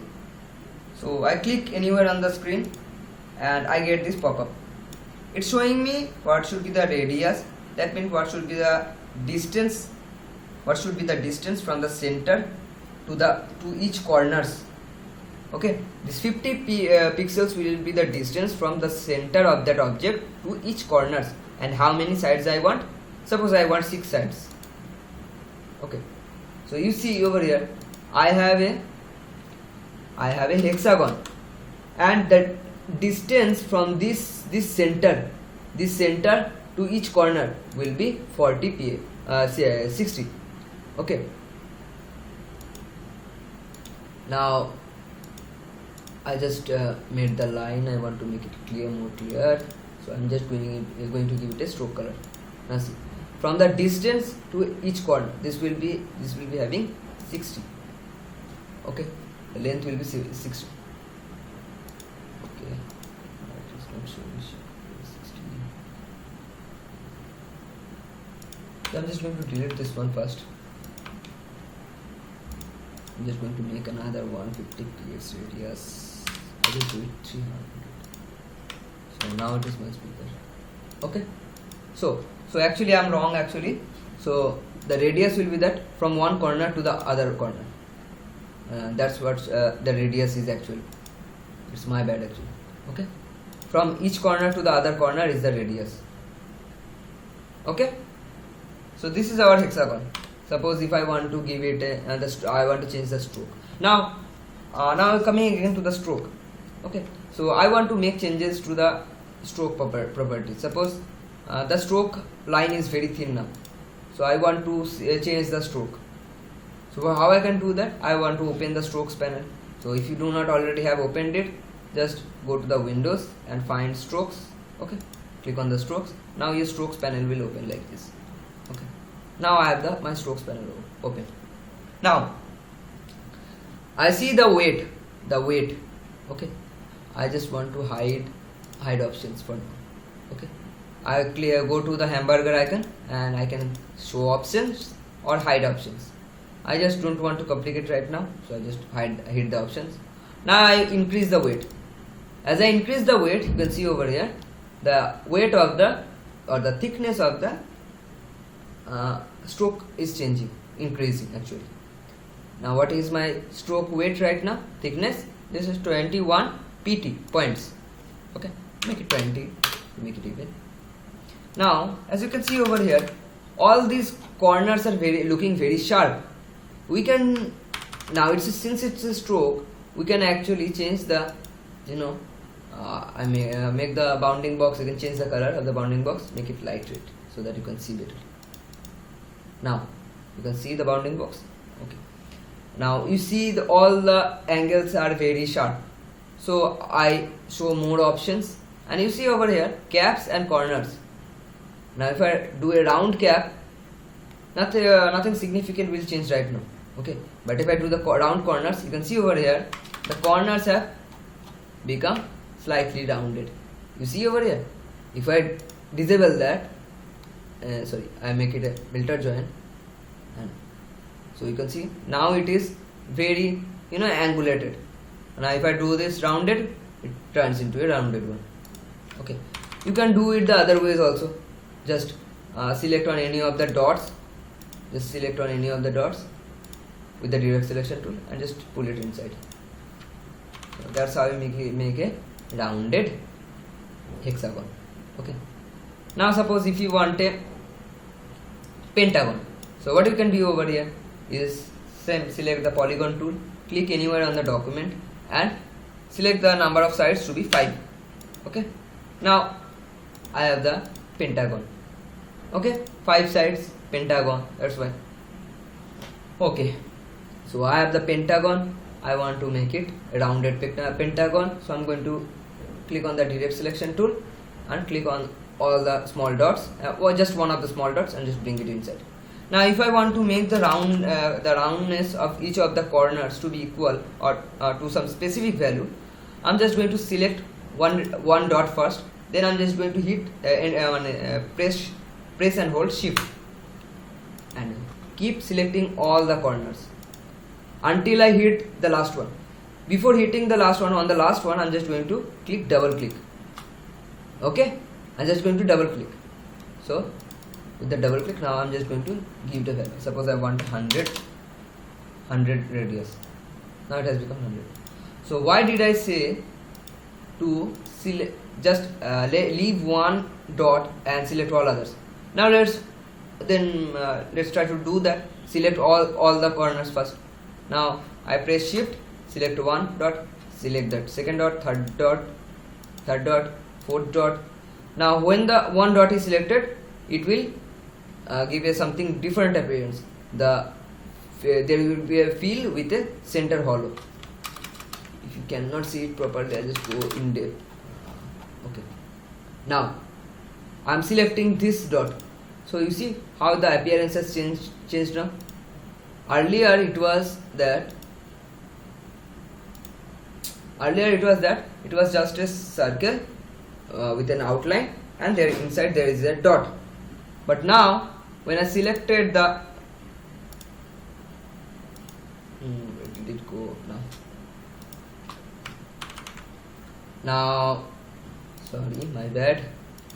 So I click anywhere on the screen and I get this pop-up. It's showing me what should be the radius. That means what should be the distance. What should be the distance from the center to each corners. Okay, this 50 pixels will be the distance from the center of that object to each corners. And how many sides I want? Suppose I want 6 sides. Okay, so you see over here I have a hexagon, and the distance from this center to each corner will be 60. Okay, now I just made the line. I want to make it more clear. So I'm just going to give it a stroke color. Now see, from the distance to each corner, this will be having 60. Okay, the length will be 60. Okay, it is not showing 60. So I'm just going to delete this one first. I'm just going to make another 150 px radius. I will do it 300. So now it is much bigger. Okay. So actually I'm wrong actually. So the radius will be that from one corner to the other corner. That's what the radius is actually. It's my bad actually. Okay. From each corner to the other corner is the radius. Okay. So this is our hexagon. Suppose if I want to give it I want to change the stroke. Now coming again to the stroke. Okay, so I want to make changes to the stroke property. Suppose the stroke line is very thin now, so I want to change the stroke. So how I can do that? I want to open the strokes panel. So if you do not already have opened it, just go to the Windows and find strokes. Okay, click on the strokes. Now your strokes panel will open like this. Okay, now I have my strokes panel open. Now I see the weight. Okay, I just want to hide options for now. Okay, I go to the hamburger icon and I can show options or hide options. I just don't want to complicate right now, so I just hide the options. Now I increase the weight. As I increase the weight, you can see over here the weight of the or the thickness of the stroke is changing, increasing actually. Now what is my stroke weight right now? Thickness, this is 21 pt points. Okay, make it 20, make it even. Now as you can see over here, all these corners are looking very sharp. We can now since it's a stroke, we can actually change the I may make the bounding box. You can change the color of the bounding box, make it light red so that you can see better. Now you can see the bounding box. Okay, now you see all the angles are very sharp, so I show more options, and you see over here caps and corners. Now if I do a round cap, nothing significant will change right now. Okay, but if I do the round corners, you can see over here the corners have become slightly rounded. You see over here, if I disable that, I make it a filter join, and so you can see now it is very angulated. Now if I do this rounded, it turns into a rounded one. Okay, you can do it the other ways also. Just select on any of the dots. Just select on any of the dots with the direct selection tool and just pull it inside. So that's how you make a rounded hexagon. Okay. Now suppose if you want a pentagon, so what you can do over here is select the polygon tool, click anywhere on the document and select the number of sides to be 5. Okay, now I have the pentagon. Okay, 5 sides pentagon, that's why. Okay, so I have the pentagon. I want to make it a rounded pentagon, so I'm going to click on the direct selection tool and click on all the small dots, or just one of the small dots, and just bring it inside. Now if I want to make the roundness of each of the corners to be equal or to some specific value, I'm just going to select one dot first, then I'm just going to hit press and hold shift and keep selecting all the corners until I hit the last one. Before hitting the last one, on the last one I'm just going to double click. Okay, I'm just going to double click. So with the double click, now I'm just going to give the value. Suppose I want 100 radius. Now it has become 100. So why did I say to select just leave one dot and select all others? Now let's try to do that. Select all the corners first. Now I press shift, select one dot, select that second dot, third dot, fourth dot. Now when the one dot is selected, it will give a something different appearance. There will be a field with a center hollow. If you cannot see it properly, I'll just go in depth. Okay, now I'm selecting this dot. So you see how the appearance has changed now. Earlier it was that it was just a circle with an outline, and there inside there is a dot. But now when I selected the where did it go now? Sorry, my bad.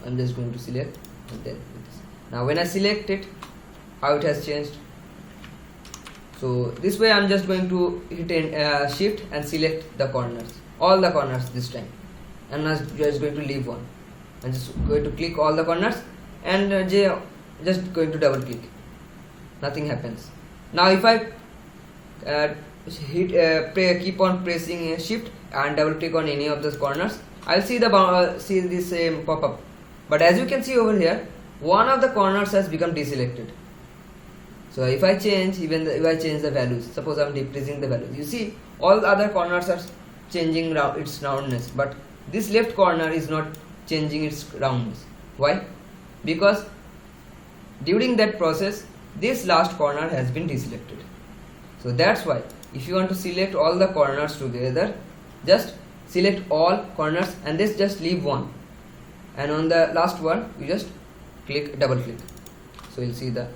I'm just going to select and then this. Now when I select it, how it has changed. So this way I'm just going to hit shift and select the corners, all the corners this time. I'm just going to leave one. I'm just going to click all the corners and just going to double click. Nothing happens. Now if I keep on pressing shift and double click on any of those corners, I'll see see this same pop up. But as you can see over here, one of the corners has become deselected. So if I change the values, suppose I'm decreasing the values, you see all the other corners are changing its roundness, but this left corner is not changing its roundness. Why? Because during that process, this last corner has been deselected. So that's why if you want to select all the corners together, just select all corners and just leave one and on the last one you just double click, so you'll see the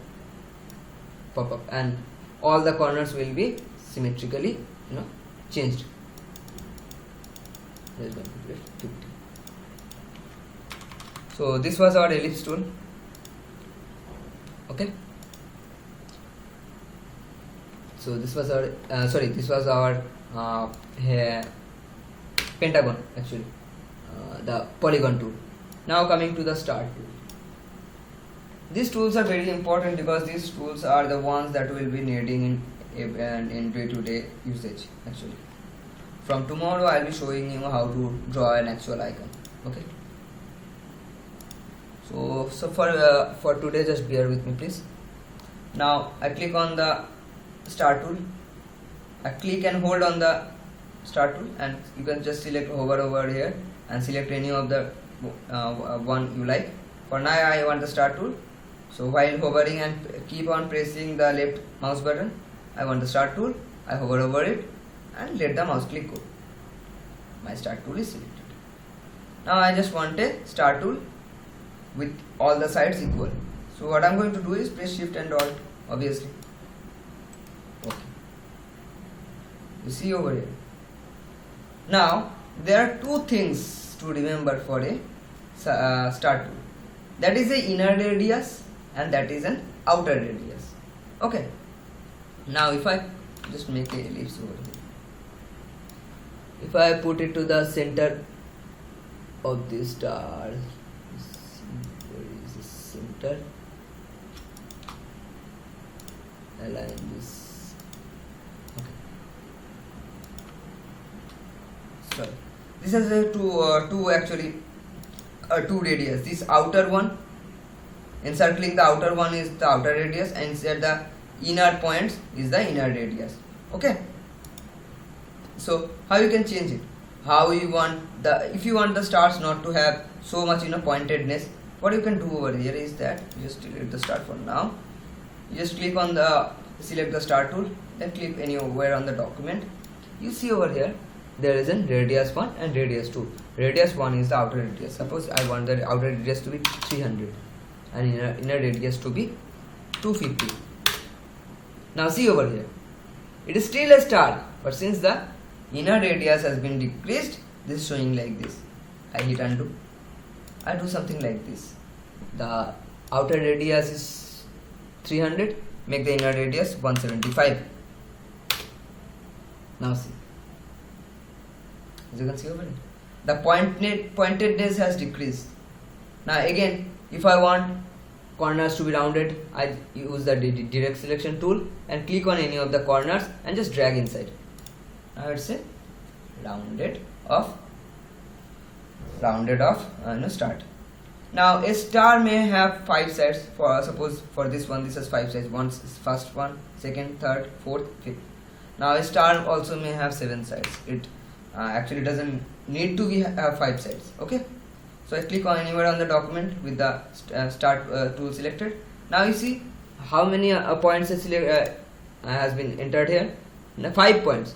pop up and all the corners will be symmetrically changed. There's going to be 50. So this was our ellipse tool. Okay, so this was our this was our pentagon, actually the polygon tool. Now coming to the star tool. These tools are very important because these tools are the ones that will be needing in day-to-day usage. Actually, from tomorrow I'll be showing you how to draw an actual icon. Okay, so for today, just bear with me please. Now I click on the star tool. I click and hold on the star tool, and you can just hover over here and select any of the one you like. For now I want the star tool, so while hovering and keep on pressing the left mouse button, I want the star tool. I hover over it and let the mouse click go. My star tool is selected. Now I just want a star tool with all the sides equal. So what I'm going to do is press Shift and Alt, obviously. Okay. You see over here. Now there are two things to remember for a star tool. That is the inner radius and that is an outer radius. Okay. Now if I just make a ellipse over here, if I put it to the center of this star, where is the center? Align this. Okay. Sorry. This is a two radius. This outer one, encircling the outer one is the outer radius, and inside the inner points is the inner radius. Okay. So how you can change it? How you want if you want the stars not to have so much pointedness, what you can do over here is that you just delete the star for now. You just select the star tool, then click anywhere on the document. You see over here there is a radius 1 and radius 2. Radius 1 is the outer radius. Suppose I want the outer radius to be 300 and inner radius to be 250. Now see over here, it is still a star, but since the inner radius has been decreased, this is showing like this. I hit undo. I do something like this. The outer radius is 300, make the inner radius 175. Now see, as you can see over here, the pointedness has decreased. Now again, if I want corners to be rounded, I use the direct selection tool and click on any of the corners and just drag inside. Now it's a rounded off start. Now a star may have 5 sides. Suppose for this one, this has 5 sides. One is first one, second, third, fourth, fifth. Now a star also may have 7 sides. It actually doesn't need to be have 5 sides. Okay. So I click on anywhere on the document with the start tool selected. Now you see how many points has been entered here. Now 5 points.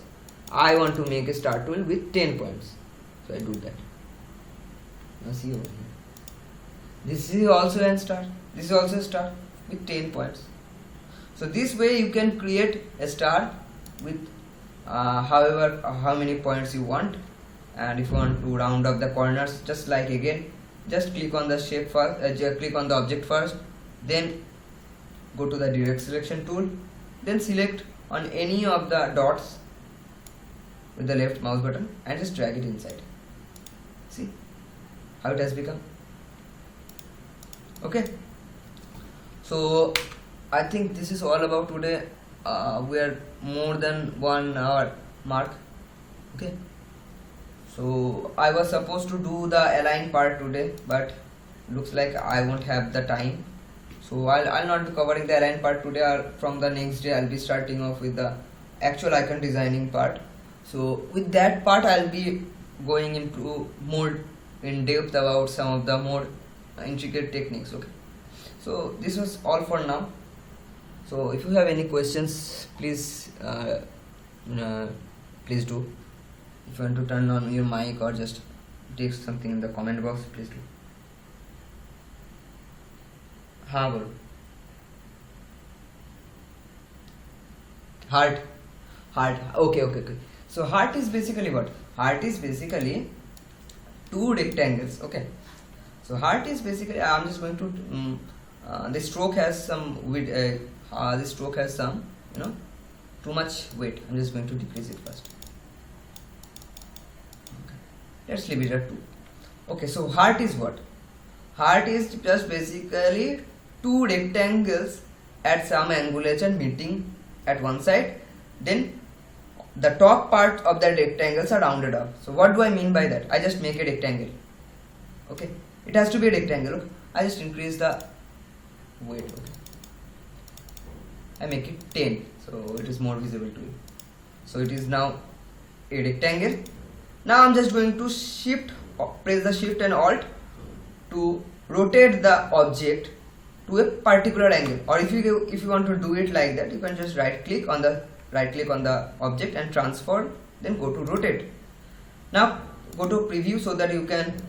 I want to make a star tool with 10 points. So I do that. Now see over here. This is also a star. This is also a star with 10 points. So this way you can create a star with how many points you want. And if you want to round up the corners, just click on the shape first, click on the object first, then go to the direct selection tool, then select on any of the dots with the left mouse button and just drag it inside. See how it has become. Okay, so I think this is all about today. We are more than 1 hour mark. Okay, so I was supposed to do the align part today, but looks like I won't have the time. So I'll not be covering the align part today, or from the next day I'll be starting off with the actual icon designing part. So with that part I'll be going into more in depth about some of the more intricate techniques. Okay, so this was all for now. So if you have any questions, please please do. If you want to turn on your mic or just text something in the comment box, please do. हाँ बोलो. Heart. Okay. So heart is basically what? Heart is basically two rectangles. Okay. So heart is basically, I'm just going to the stroke has some width. This stroke has some, too much weight. I'm just going to decrease it first. Okay. Let's leave it at 2. Okay. So heart is what? Heart is just basically two rectangles at some angulation meeting at one side. Then the top part of the rectangles are rounded off. So what do I mean by that? I just make a rectangle. Okay. It has to be a rectangle. Okay? I just increase the weight. Okay. I make it 10, so it is more visible to you. So it is now a rectangle. Now I'm just going to press the shift and alt to rotate the object to a particular angle. Or if you want to do it like that, you can just right click on the object and transform, then go to rotate. Now go to preview so that you can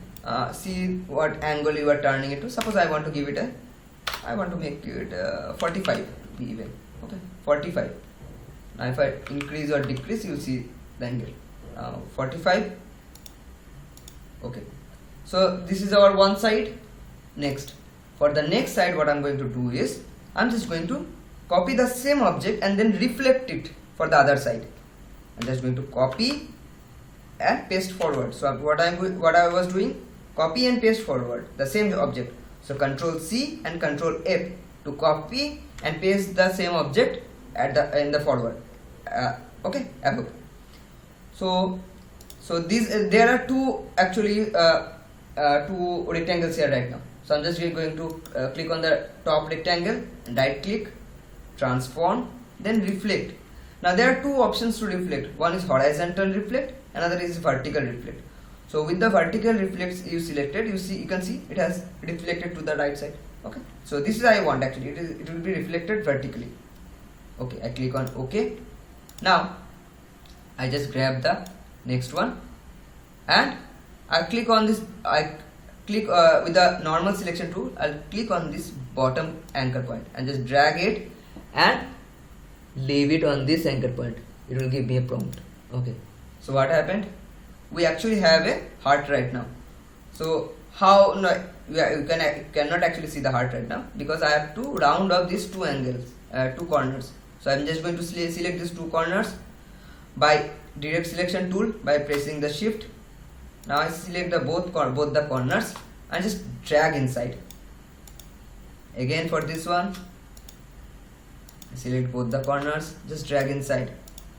see what angle you are turning it to. Suppose I want to give it I want to make it 45 to be even. Okay, 45. Now if I increase or decrease, you see the angle. 45. Okay, so this is our one side. Next, for the next side, what I'm going to do is I'm just going to copy the same object and then reflect it for the other side. I'm just going to copy and paste forward. So what I was doing, copy and paste forward the same object. So Control C and Control F to copy and paste the same object in the forward. Okay, above. So these there are two actually two rectangles here right now. So I'm just going to click on the top rectangle, right click, transform, then reflect. Now there are two options to reflect. One is horizontal reflect, another is vertical reflect. So with the vertical reflects you selected, you can see it has reflected to the right side. Okay. So this is I want actually. It will be reflected vertically. Okay. I click on OK. Now I just grab the next one and I click on this. I click with the normal selection tool. I'll click on this bottom anchor point and just drag it and leave it on this anchor point. It will give me a prompt. Okay. So what happened? We actually have a heart right now. So how you cannot actually see the heart right now because I have to round up these two angles, two corners. So I'm just going to select these two corners by direct selection tool by pressing the shift. Now I select both the corners and just drag inside. Again for this one, I select both the corners, just drag inside.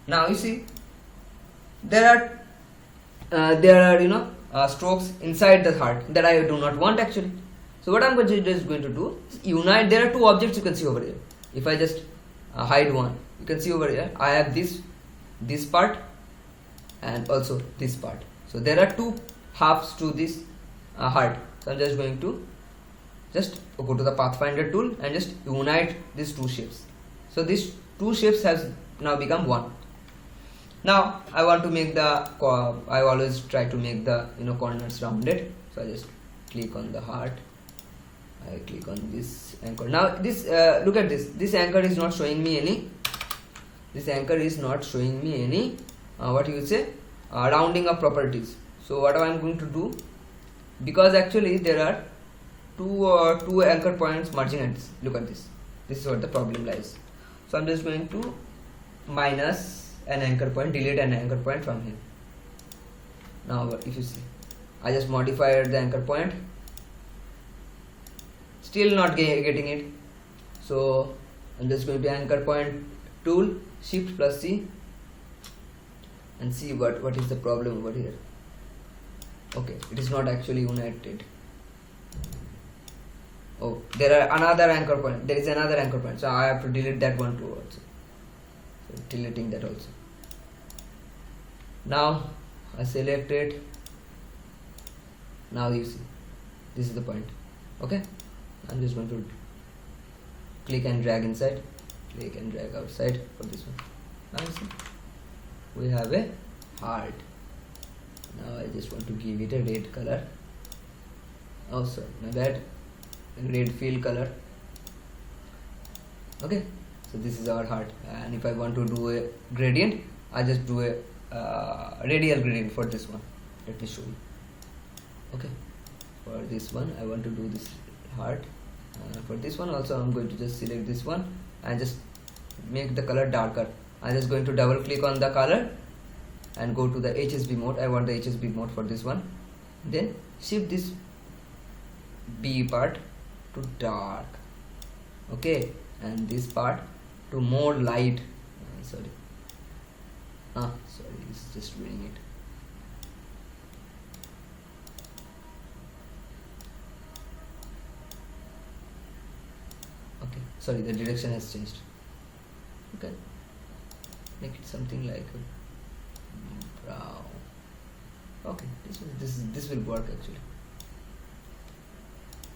Now you see there are strokes inside the heart that I do not want actually. So what I'm just going to do is unite. There are two objects you can see over here. If I just hide one, you can see over here I have this part and also this part. So there are two halves to this heart. So I'm just going to just go to the Pathfinder tool and just unite these two shapes. So these two shapes has now become one. Now I want to make I always try to make the corners rounded. So I just click on the heart. I click on this anchor. Now this look at this. This anchor is not showing me any. This anchor is not showing me any what you say rounding up properties. So what I'm going to do, because actually there are two anchor points merging at this. Look at this. This is what the problem lies. So I'm just going to minus an anchor point, delete an anchor point from here. Now if you see, I just modified the anchor point, still not getting it. So I'm just going to anchor point tool, shift plus C, and see what is the problem over here. Okay, it is not actually united. Oh, there are another anchor point. There is another anchor point, so I have to delete that one too also. So deleting that also. Now I select it. Now you see, this is the point. Okay, I'm just going to click and drag inside, click and drag outside for this one. Now you see, we have a heart. Now I just want to give it a red color. Oh sorry, my bad. Red fill color. Okay, so this is our heart, and if I want to do a gradient, I just do a radial gradient for this one. Let me show you. Okay, for this one I want to do this heart. For this one also I'm going to just select this one and just make the color darker. I'm just going to double click on the color and go to the HSB mode. I want the HSB mode for this one. Then shift this B part to dark. Okay, and this part to more light. Sorry, it's just reading it. Okay, sorry, the direction has changed. Okay, make it something like a brown. Okay, this will work actually.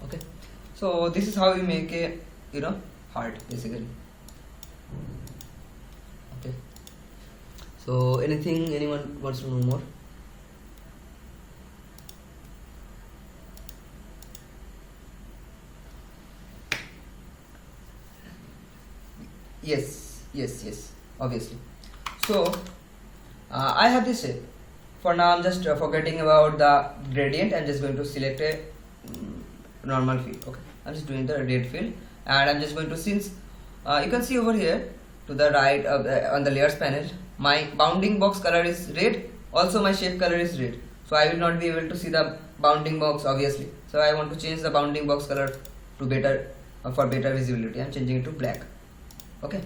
Okay, so this is how you make a heart basically. Okay, so anyone wants to know more? Yes, obviously. So I have this shape. For now I'm just forgetting about the gradient. I'm just going to select a normal field. Okay, I'm just doing the red field, and I'm just going to, since you can see over here to the right of on the layers panel, my bounding box color is red, also my shape color is red, so I will not be able to see the bounding box obviously. So I want to change the bounding box color to better for better visibility. I'm changing it to black. Okay,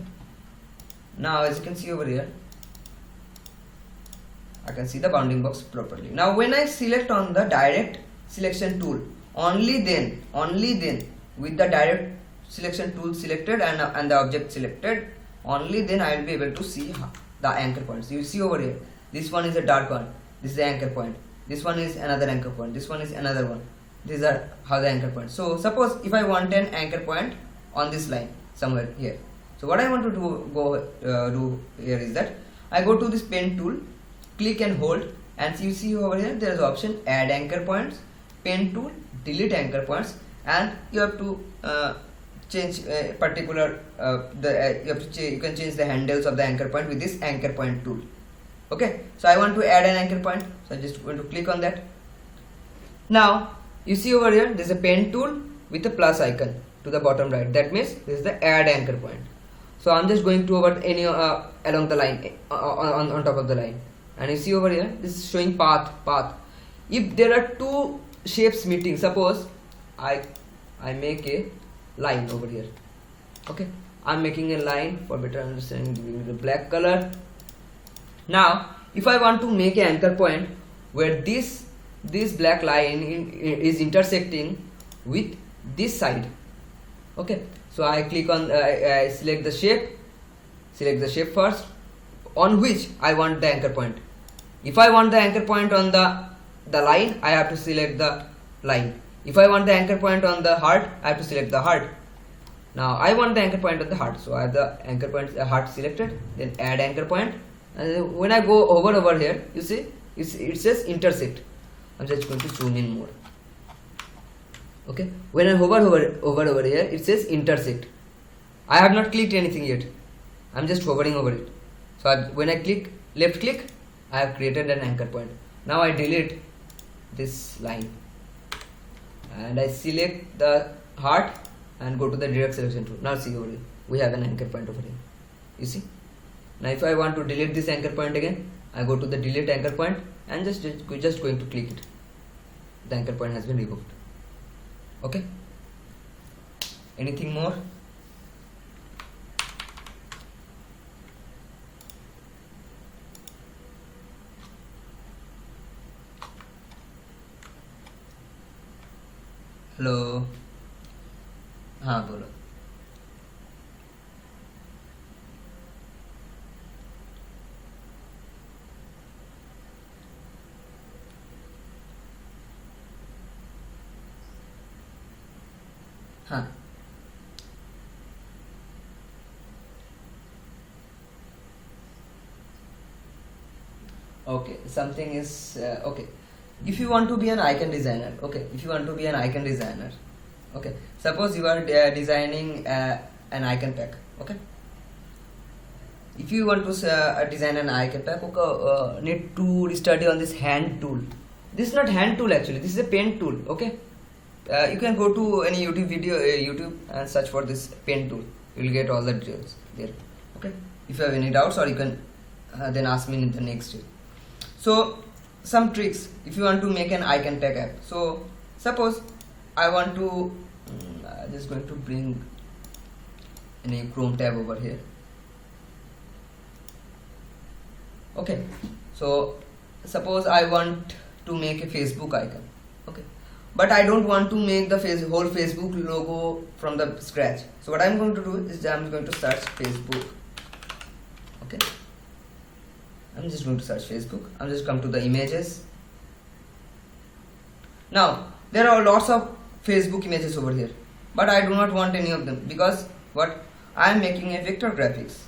now as you can see over here, I can see the bounding box properly. Now when I select on the direct selection tool, only then with the direct selection tool selected and the object selected, only then I will be able to see the anchor points. You see over here, this one is a dark one, this is the anchor point, this one is another anchor point, this one is another one. These are how the anchor points. So suppose if I want an anchor point on this line somewhere here, so what I want to do here is that I go to this pen tool, click and hold, and you see over here there is option add anchor points, pen tool, delete anchor points, and you have to change a particular you can change the handles of the anchor point with this anchor point tool. Okay, so I want to add an anchor point, so I just going to click on that. Now you see over here there is a pen tool with a plus icon to the bottom right. That means this is the add anchor point. So I'm just going to over any along the line on top of the line, and you see over here this is showing path. If there are two shapes meeting, suppose I make a line over here. Okay, I'm making a line for better understanding, giving the black color. Now if I want to make an anchor point where this black line is intersecting with this side. Okay, so I click on I select the shape first on which I want the anchor point. If I want the anchor point on the line, I have to select the line. If I want the anchor point on the heart, I have to select the heart. Now I want the anchor point on the heart, so I have the anchor point heart selected, then add anchor point, and when I go over here, you see it says intersect. I'm just going to zoom in more. Okay, when I hover over here, it says intersect. I have not clicked anything yet, I'm just hovering over it. So when I click left click, I have created an anchor point. Now I delete this line and I select the heart and go to the direct selection tool. Now see over here, we have an anchor point over here. You see? Now if I want to delete this anchor point again, I go to the delete anchor point and just going to click it. The anchor point has been removed. Okay, anything more? Hello, हाँ बोलो. हाँ, okay, something is okay. If you want to be an icon designer, okay, okay, suppose you are designing an icon pack. Okay. If you want to design an icon pack, need to study on this hand tool. This is not hand tool actually. This is a pen tool. Okay. You can go to any YouTube video, YouTube, and search for this pen tool. You will get all the details there. Okay. If you have any doubts, or you can then ask me in the next day. So some tricks if you want to make an icon tag app. So suppose I want to just going to bring any Chrome tab over here. Okay, so suppose I want to make a Facebook icon. Okay, but I don't want to make the whole Facebook logo from the scratch. So what I'm going to do is I'm going to search Facebook. Okay, I'm just going to search Facebook. I'm just come to the images. Now there are lots of Facebook images over here, but I do not want any of them because what I am making a vector graphics,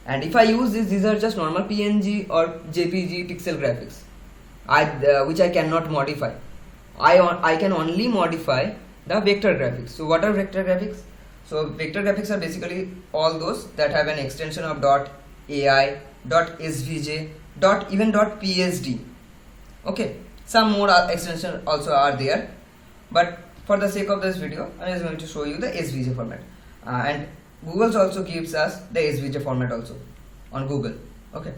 and if I use these are just normal PNG or JPG pixel graphics, which I cannot modify. I can only modify the vector graphics. So what are vector graphics? So vector graphics are basically all those that have an extension of .ai, .svj, even .psd. Okay, some more extensions also are there, but for the sake of this video I am just going to show you the svj format, and Google also gives us the svj format also on Google. Okay,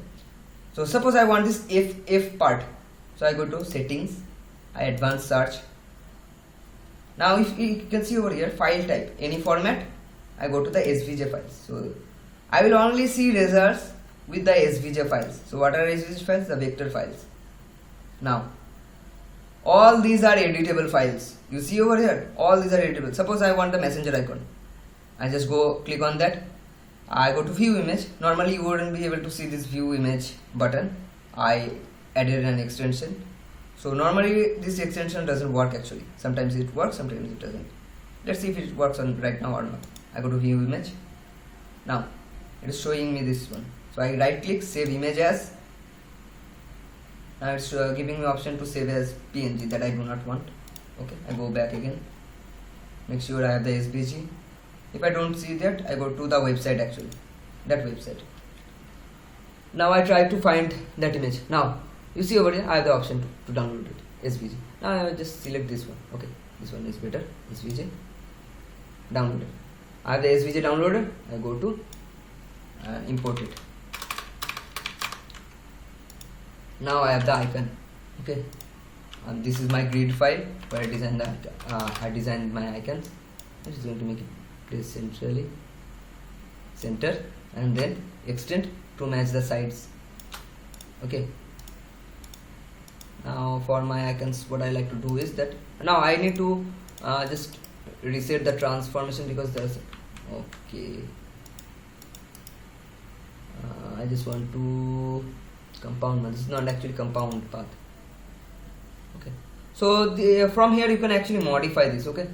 so suppose I want this if part, so I go to settings, I advanced search. Now if you can see over here file type, any format, I go to the svj files. So I will only see results with the svj files. So what are svj files? The vector files. Now all these are editable files. You see over here, all these are editable. Suppose I want the messenger icon, I just go click on that, I go to view image. Normally you wouldn't be able to see this view image button. I added an extension. So normally this extension doesn't work actually. Sometimes it works, sometimes it doesn't. Let's see if it works on right now or not. I go to view image. Now it is showing me this one. So I right click, save image as. Now it's giving me option to save as PNG that I do not want. Okay, I go back again, make sure I have the SVG. If I don't see that, I go to the website actually, that website. Now I try to find that image. Now you see over here I have the option to download it, SVG. Now I will just select this one. Okay, this one is better, SVG, downloaded. I have the SVG downloaded. I go to import it. Now I have the icon. Okay, and this is my grid file where I designed that. I designed my icons. I'm just going to make it place centrally, center, and then extend to match the sides. Okay. Now for my icons, what I like to do is that now I need to just reset the transformation because there's okay. I just want to compound. This is not actually compound path. Okay, so from here you can actually modify this. Okay,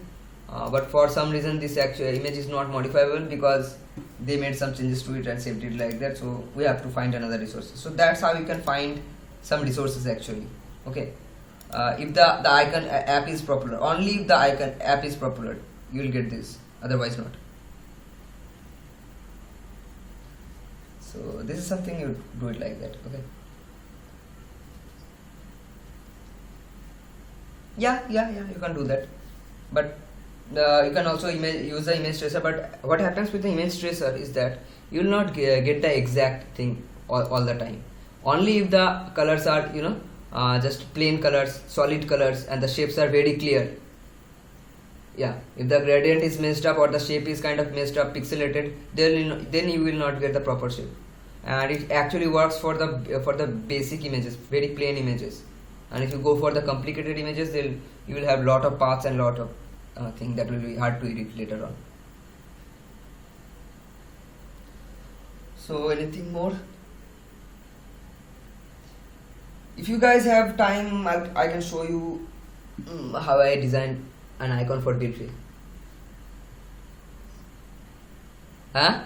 but for some reason this actual image is not modifiable because they made some changes to it and saved it like that. So we have to find another resources. So that's how you can find some resources actually. Okay, if the icon app is popular, only if the icon app is popular you will get this, otherwise not. So this is something you do it like that. Okay, yeah, you can do that, but you can also use the image tracer. But what happens with the image tracer is that you will not get the exact thing all the time. Only if the colors are just plain colors, solid colors, and the shapes are very clear. Yeah, if the gradient is messed up or the shape is kind of messed up, pixelated, then you will not get the proper shape. And it actually works for the basic images, very plain images. And if you go for the complicated images, you will have lot of paths and lot of things that will be hard to edit later on. So anything more? If you guys have time, I can show you how I designed an icon for Delphi. Huh?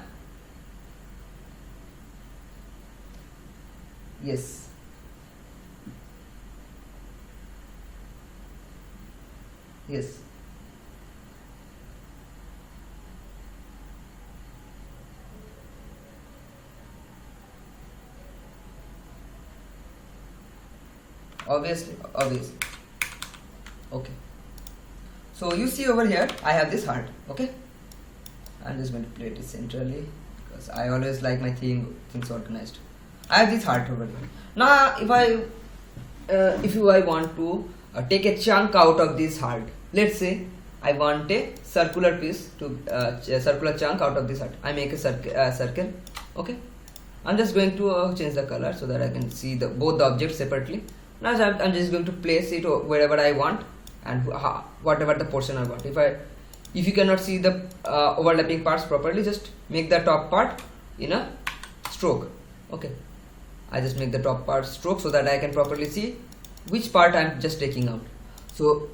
Yes. Yes. obviously. Okay, so you see over here I have this heart. Okay, I'm just going to plate it centrally because I always like my things organized. I have this heart over here. Now if I want to take a chunk out of this heart, let's say I want a circular piece to a circular chunk out of this heart. I make a circle. Okay, I'm just going to change the color so that I can see both the objects separately. Now I'm just going to place it wherever I want and whatever the portion I want. If you cannot see the overlapping parts properly, just make the top part in a stroke. Okay, I just make the top part stroke so that I can properly see which part I'm just taking out. So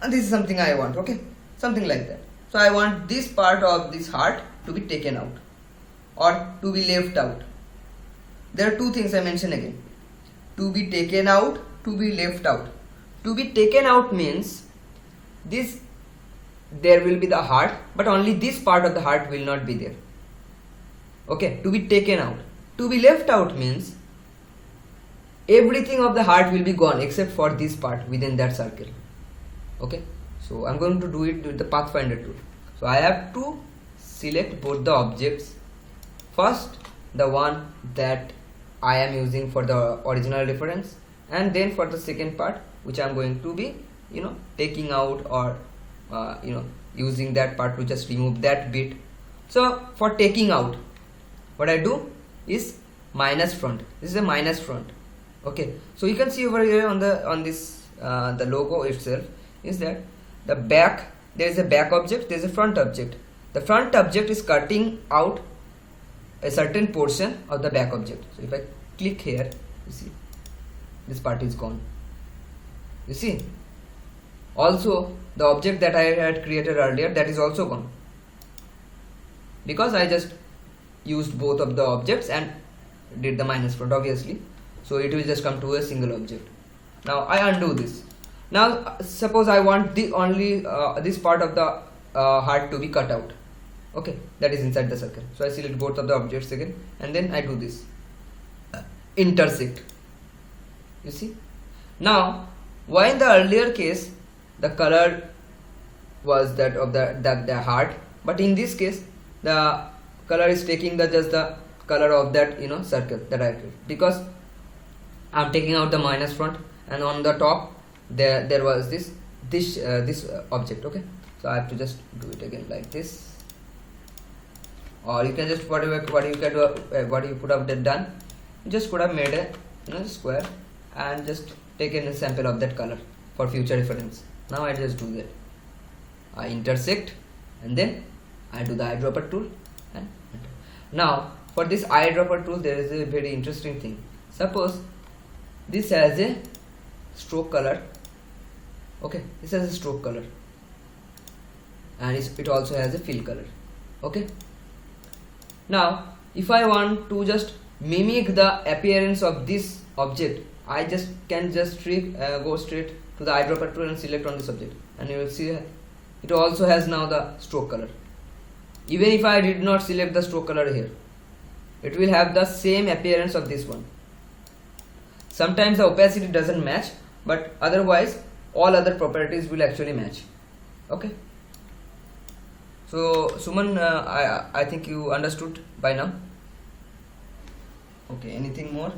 and this is something I want. Okay, something like that. So I want this part of this heart to be taken out or to be left out. There are two things I mention again: to be taken out, to be left out. To be taken out means there will be the heart, but only this part of the heart will not be there. Okay, to be taken out. To be left out means everything of the heart will be gone except for this part within that circle. Okay, so I'm going to do it with the Pathfinder tool. So I have to select both the objects. First, the one that I am using for the original reference, and then for the second part, which I'm going to be, taking out or, using that part to just remove that bit. So for taking out, what I do is minus front. This is a minus front. Okay, so you can see over here on this the logo itself is that the back, there is a back object, there is a front object. The front object is cutting out a certain portion of the back object. So if I click here, you see this part is gone. You see, also the object that I had created earlier, that is also gone because I just used both of the objects and did the minus front, obviously. So it will just come to a single object. Now I undo this. Now suppose I want only this part of the heart to be cut out. Okay, that is inside the circle. So I select both of the objects again, and then I do this intersect. You see, now why in the earlier case the color was that of the heart, but in this case the color is taking just the color of that circle that I created, because I'm taking out the minus front, and on the top there was this object. Okay, so I have to just do it again like this, or you can just what you could have done, you just could have made a square and just taken a sample of that color for future reference. Now I just do that. I intersect and then I do the eyedropper tool and enter. Now for this eyedropper tool there is a very interesting thing. Suppose this has a stroke color. Okay, this has a stroke color and it also has a fill color. Okay, now if I want to just mimic the appearance of this object, I can go straight to the eyedropper tool and select on this object, and you will see it also has now the stroke color. Even if I did not select the stroke color here, it will have the same appearance of this one. Sometimes the opacity doesn't match, but otherwise all other properties will actually match. Okay, so Suman, I think you understood by now. Okay, anything more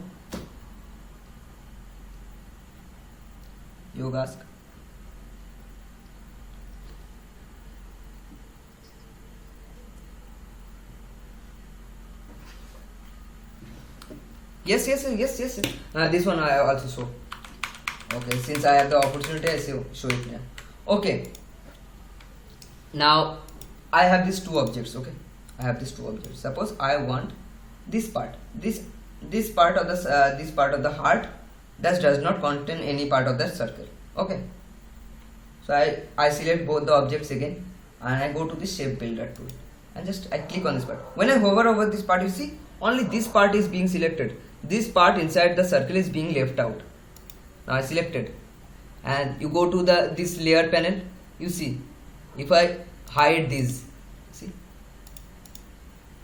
you ask? Yes. This one I also show. Okay, since I have the opportunity, I show it now. Okay, now I have these two objects. Okay, I have these two objects. Suppose I want this part, this part of the heart that does not contain any part of the circle. Okay, so I select both the objects again, and I go to the shape builder tool and I click on this part. When I hover over this part, you see only this part is being selected. This part inside the circle is being left out. Now I selected, and you go to this layer panel. You see, if I hide this, see,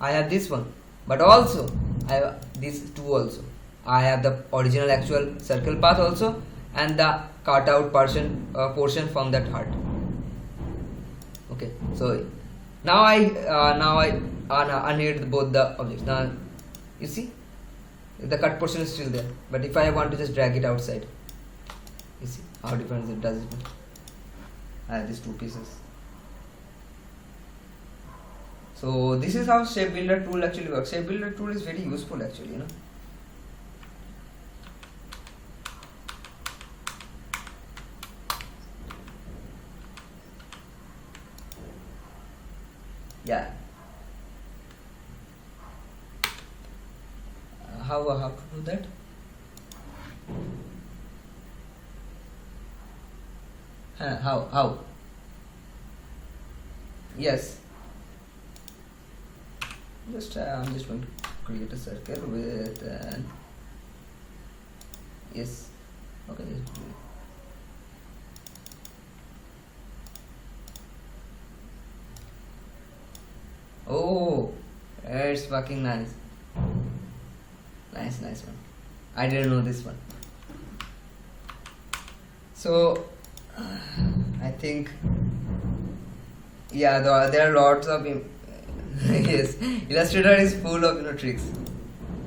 I have this one, but also I have these two also. I have the original actual circle path also, and the cut out portion from that heart. Okay, so now I unhid both the objects. Now you see the cut portion is still there, but if I want to just drag it outside, you see how different it does it. I have these two pieces. So this is how shape builder tool actually works. Shape builder tool is very useful actually, you know. Yeah. How to do that? How? Yes. I'm just going to create a circle with yes. Okay. Just do it. Oh, it's fucking nice. Nice one. I didn't know this one. So, I think, yeah, there are lots of yes. Illustrator is full of tricks.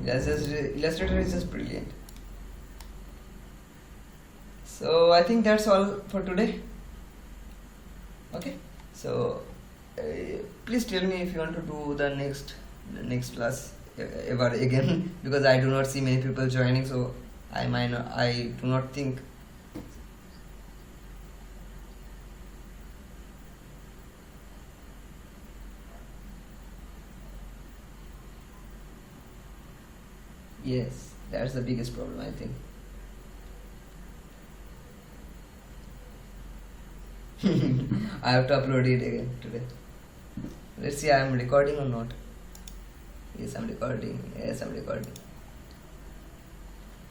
Illustrator is just brilliant. So I think that's all for today. Okay. So please tell me if you want to do the next class ever again because I do not see many people joining, so I do not think. Yes, that's the biggest problem, I think. I have to upload it again today. Let's see, I am recording or not. Yes, I'm recording.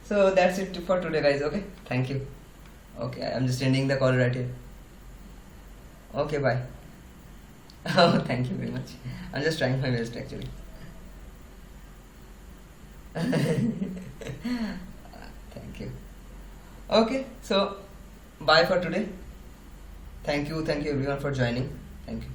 So that's it for today, guys. Okay, thank you. Okay, I'm just ending the call right here. Okay, bye. Oh, thank you very much. I'm just trying my best actually. Thank you. Okay, so bye for today. Thank you everyone for joining. Thank you.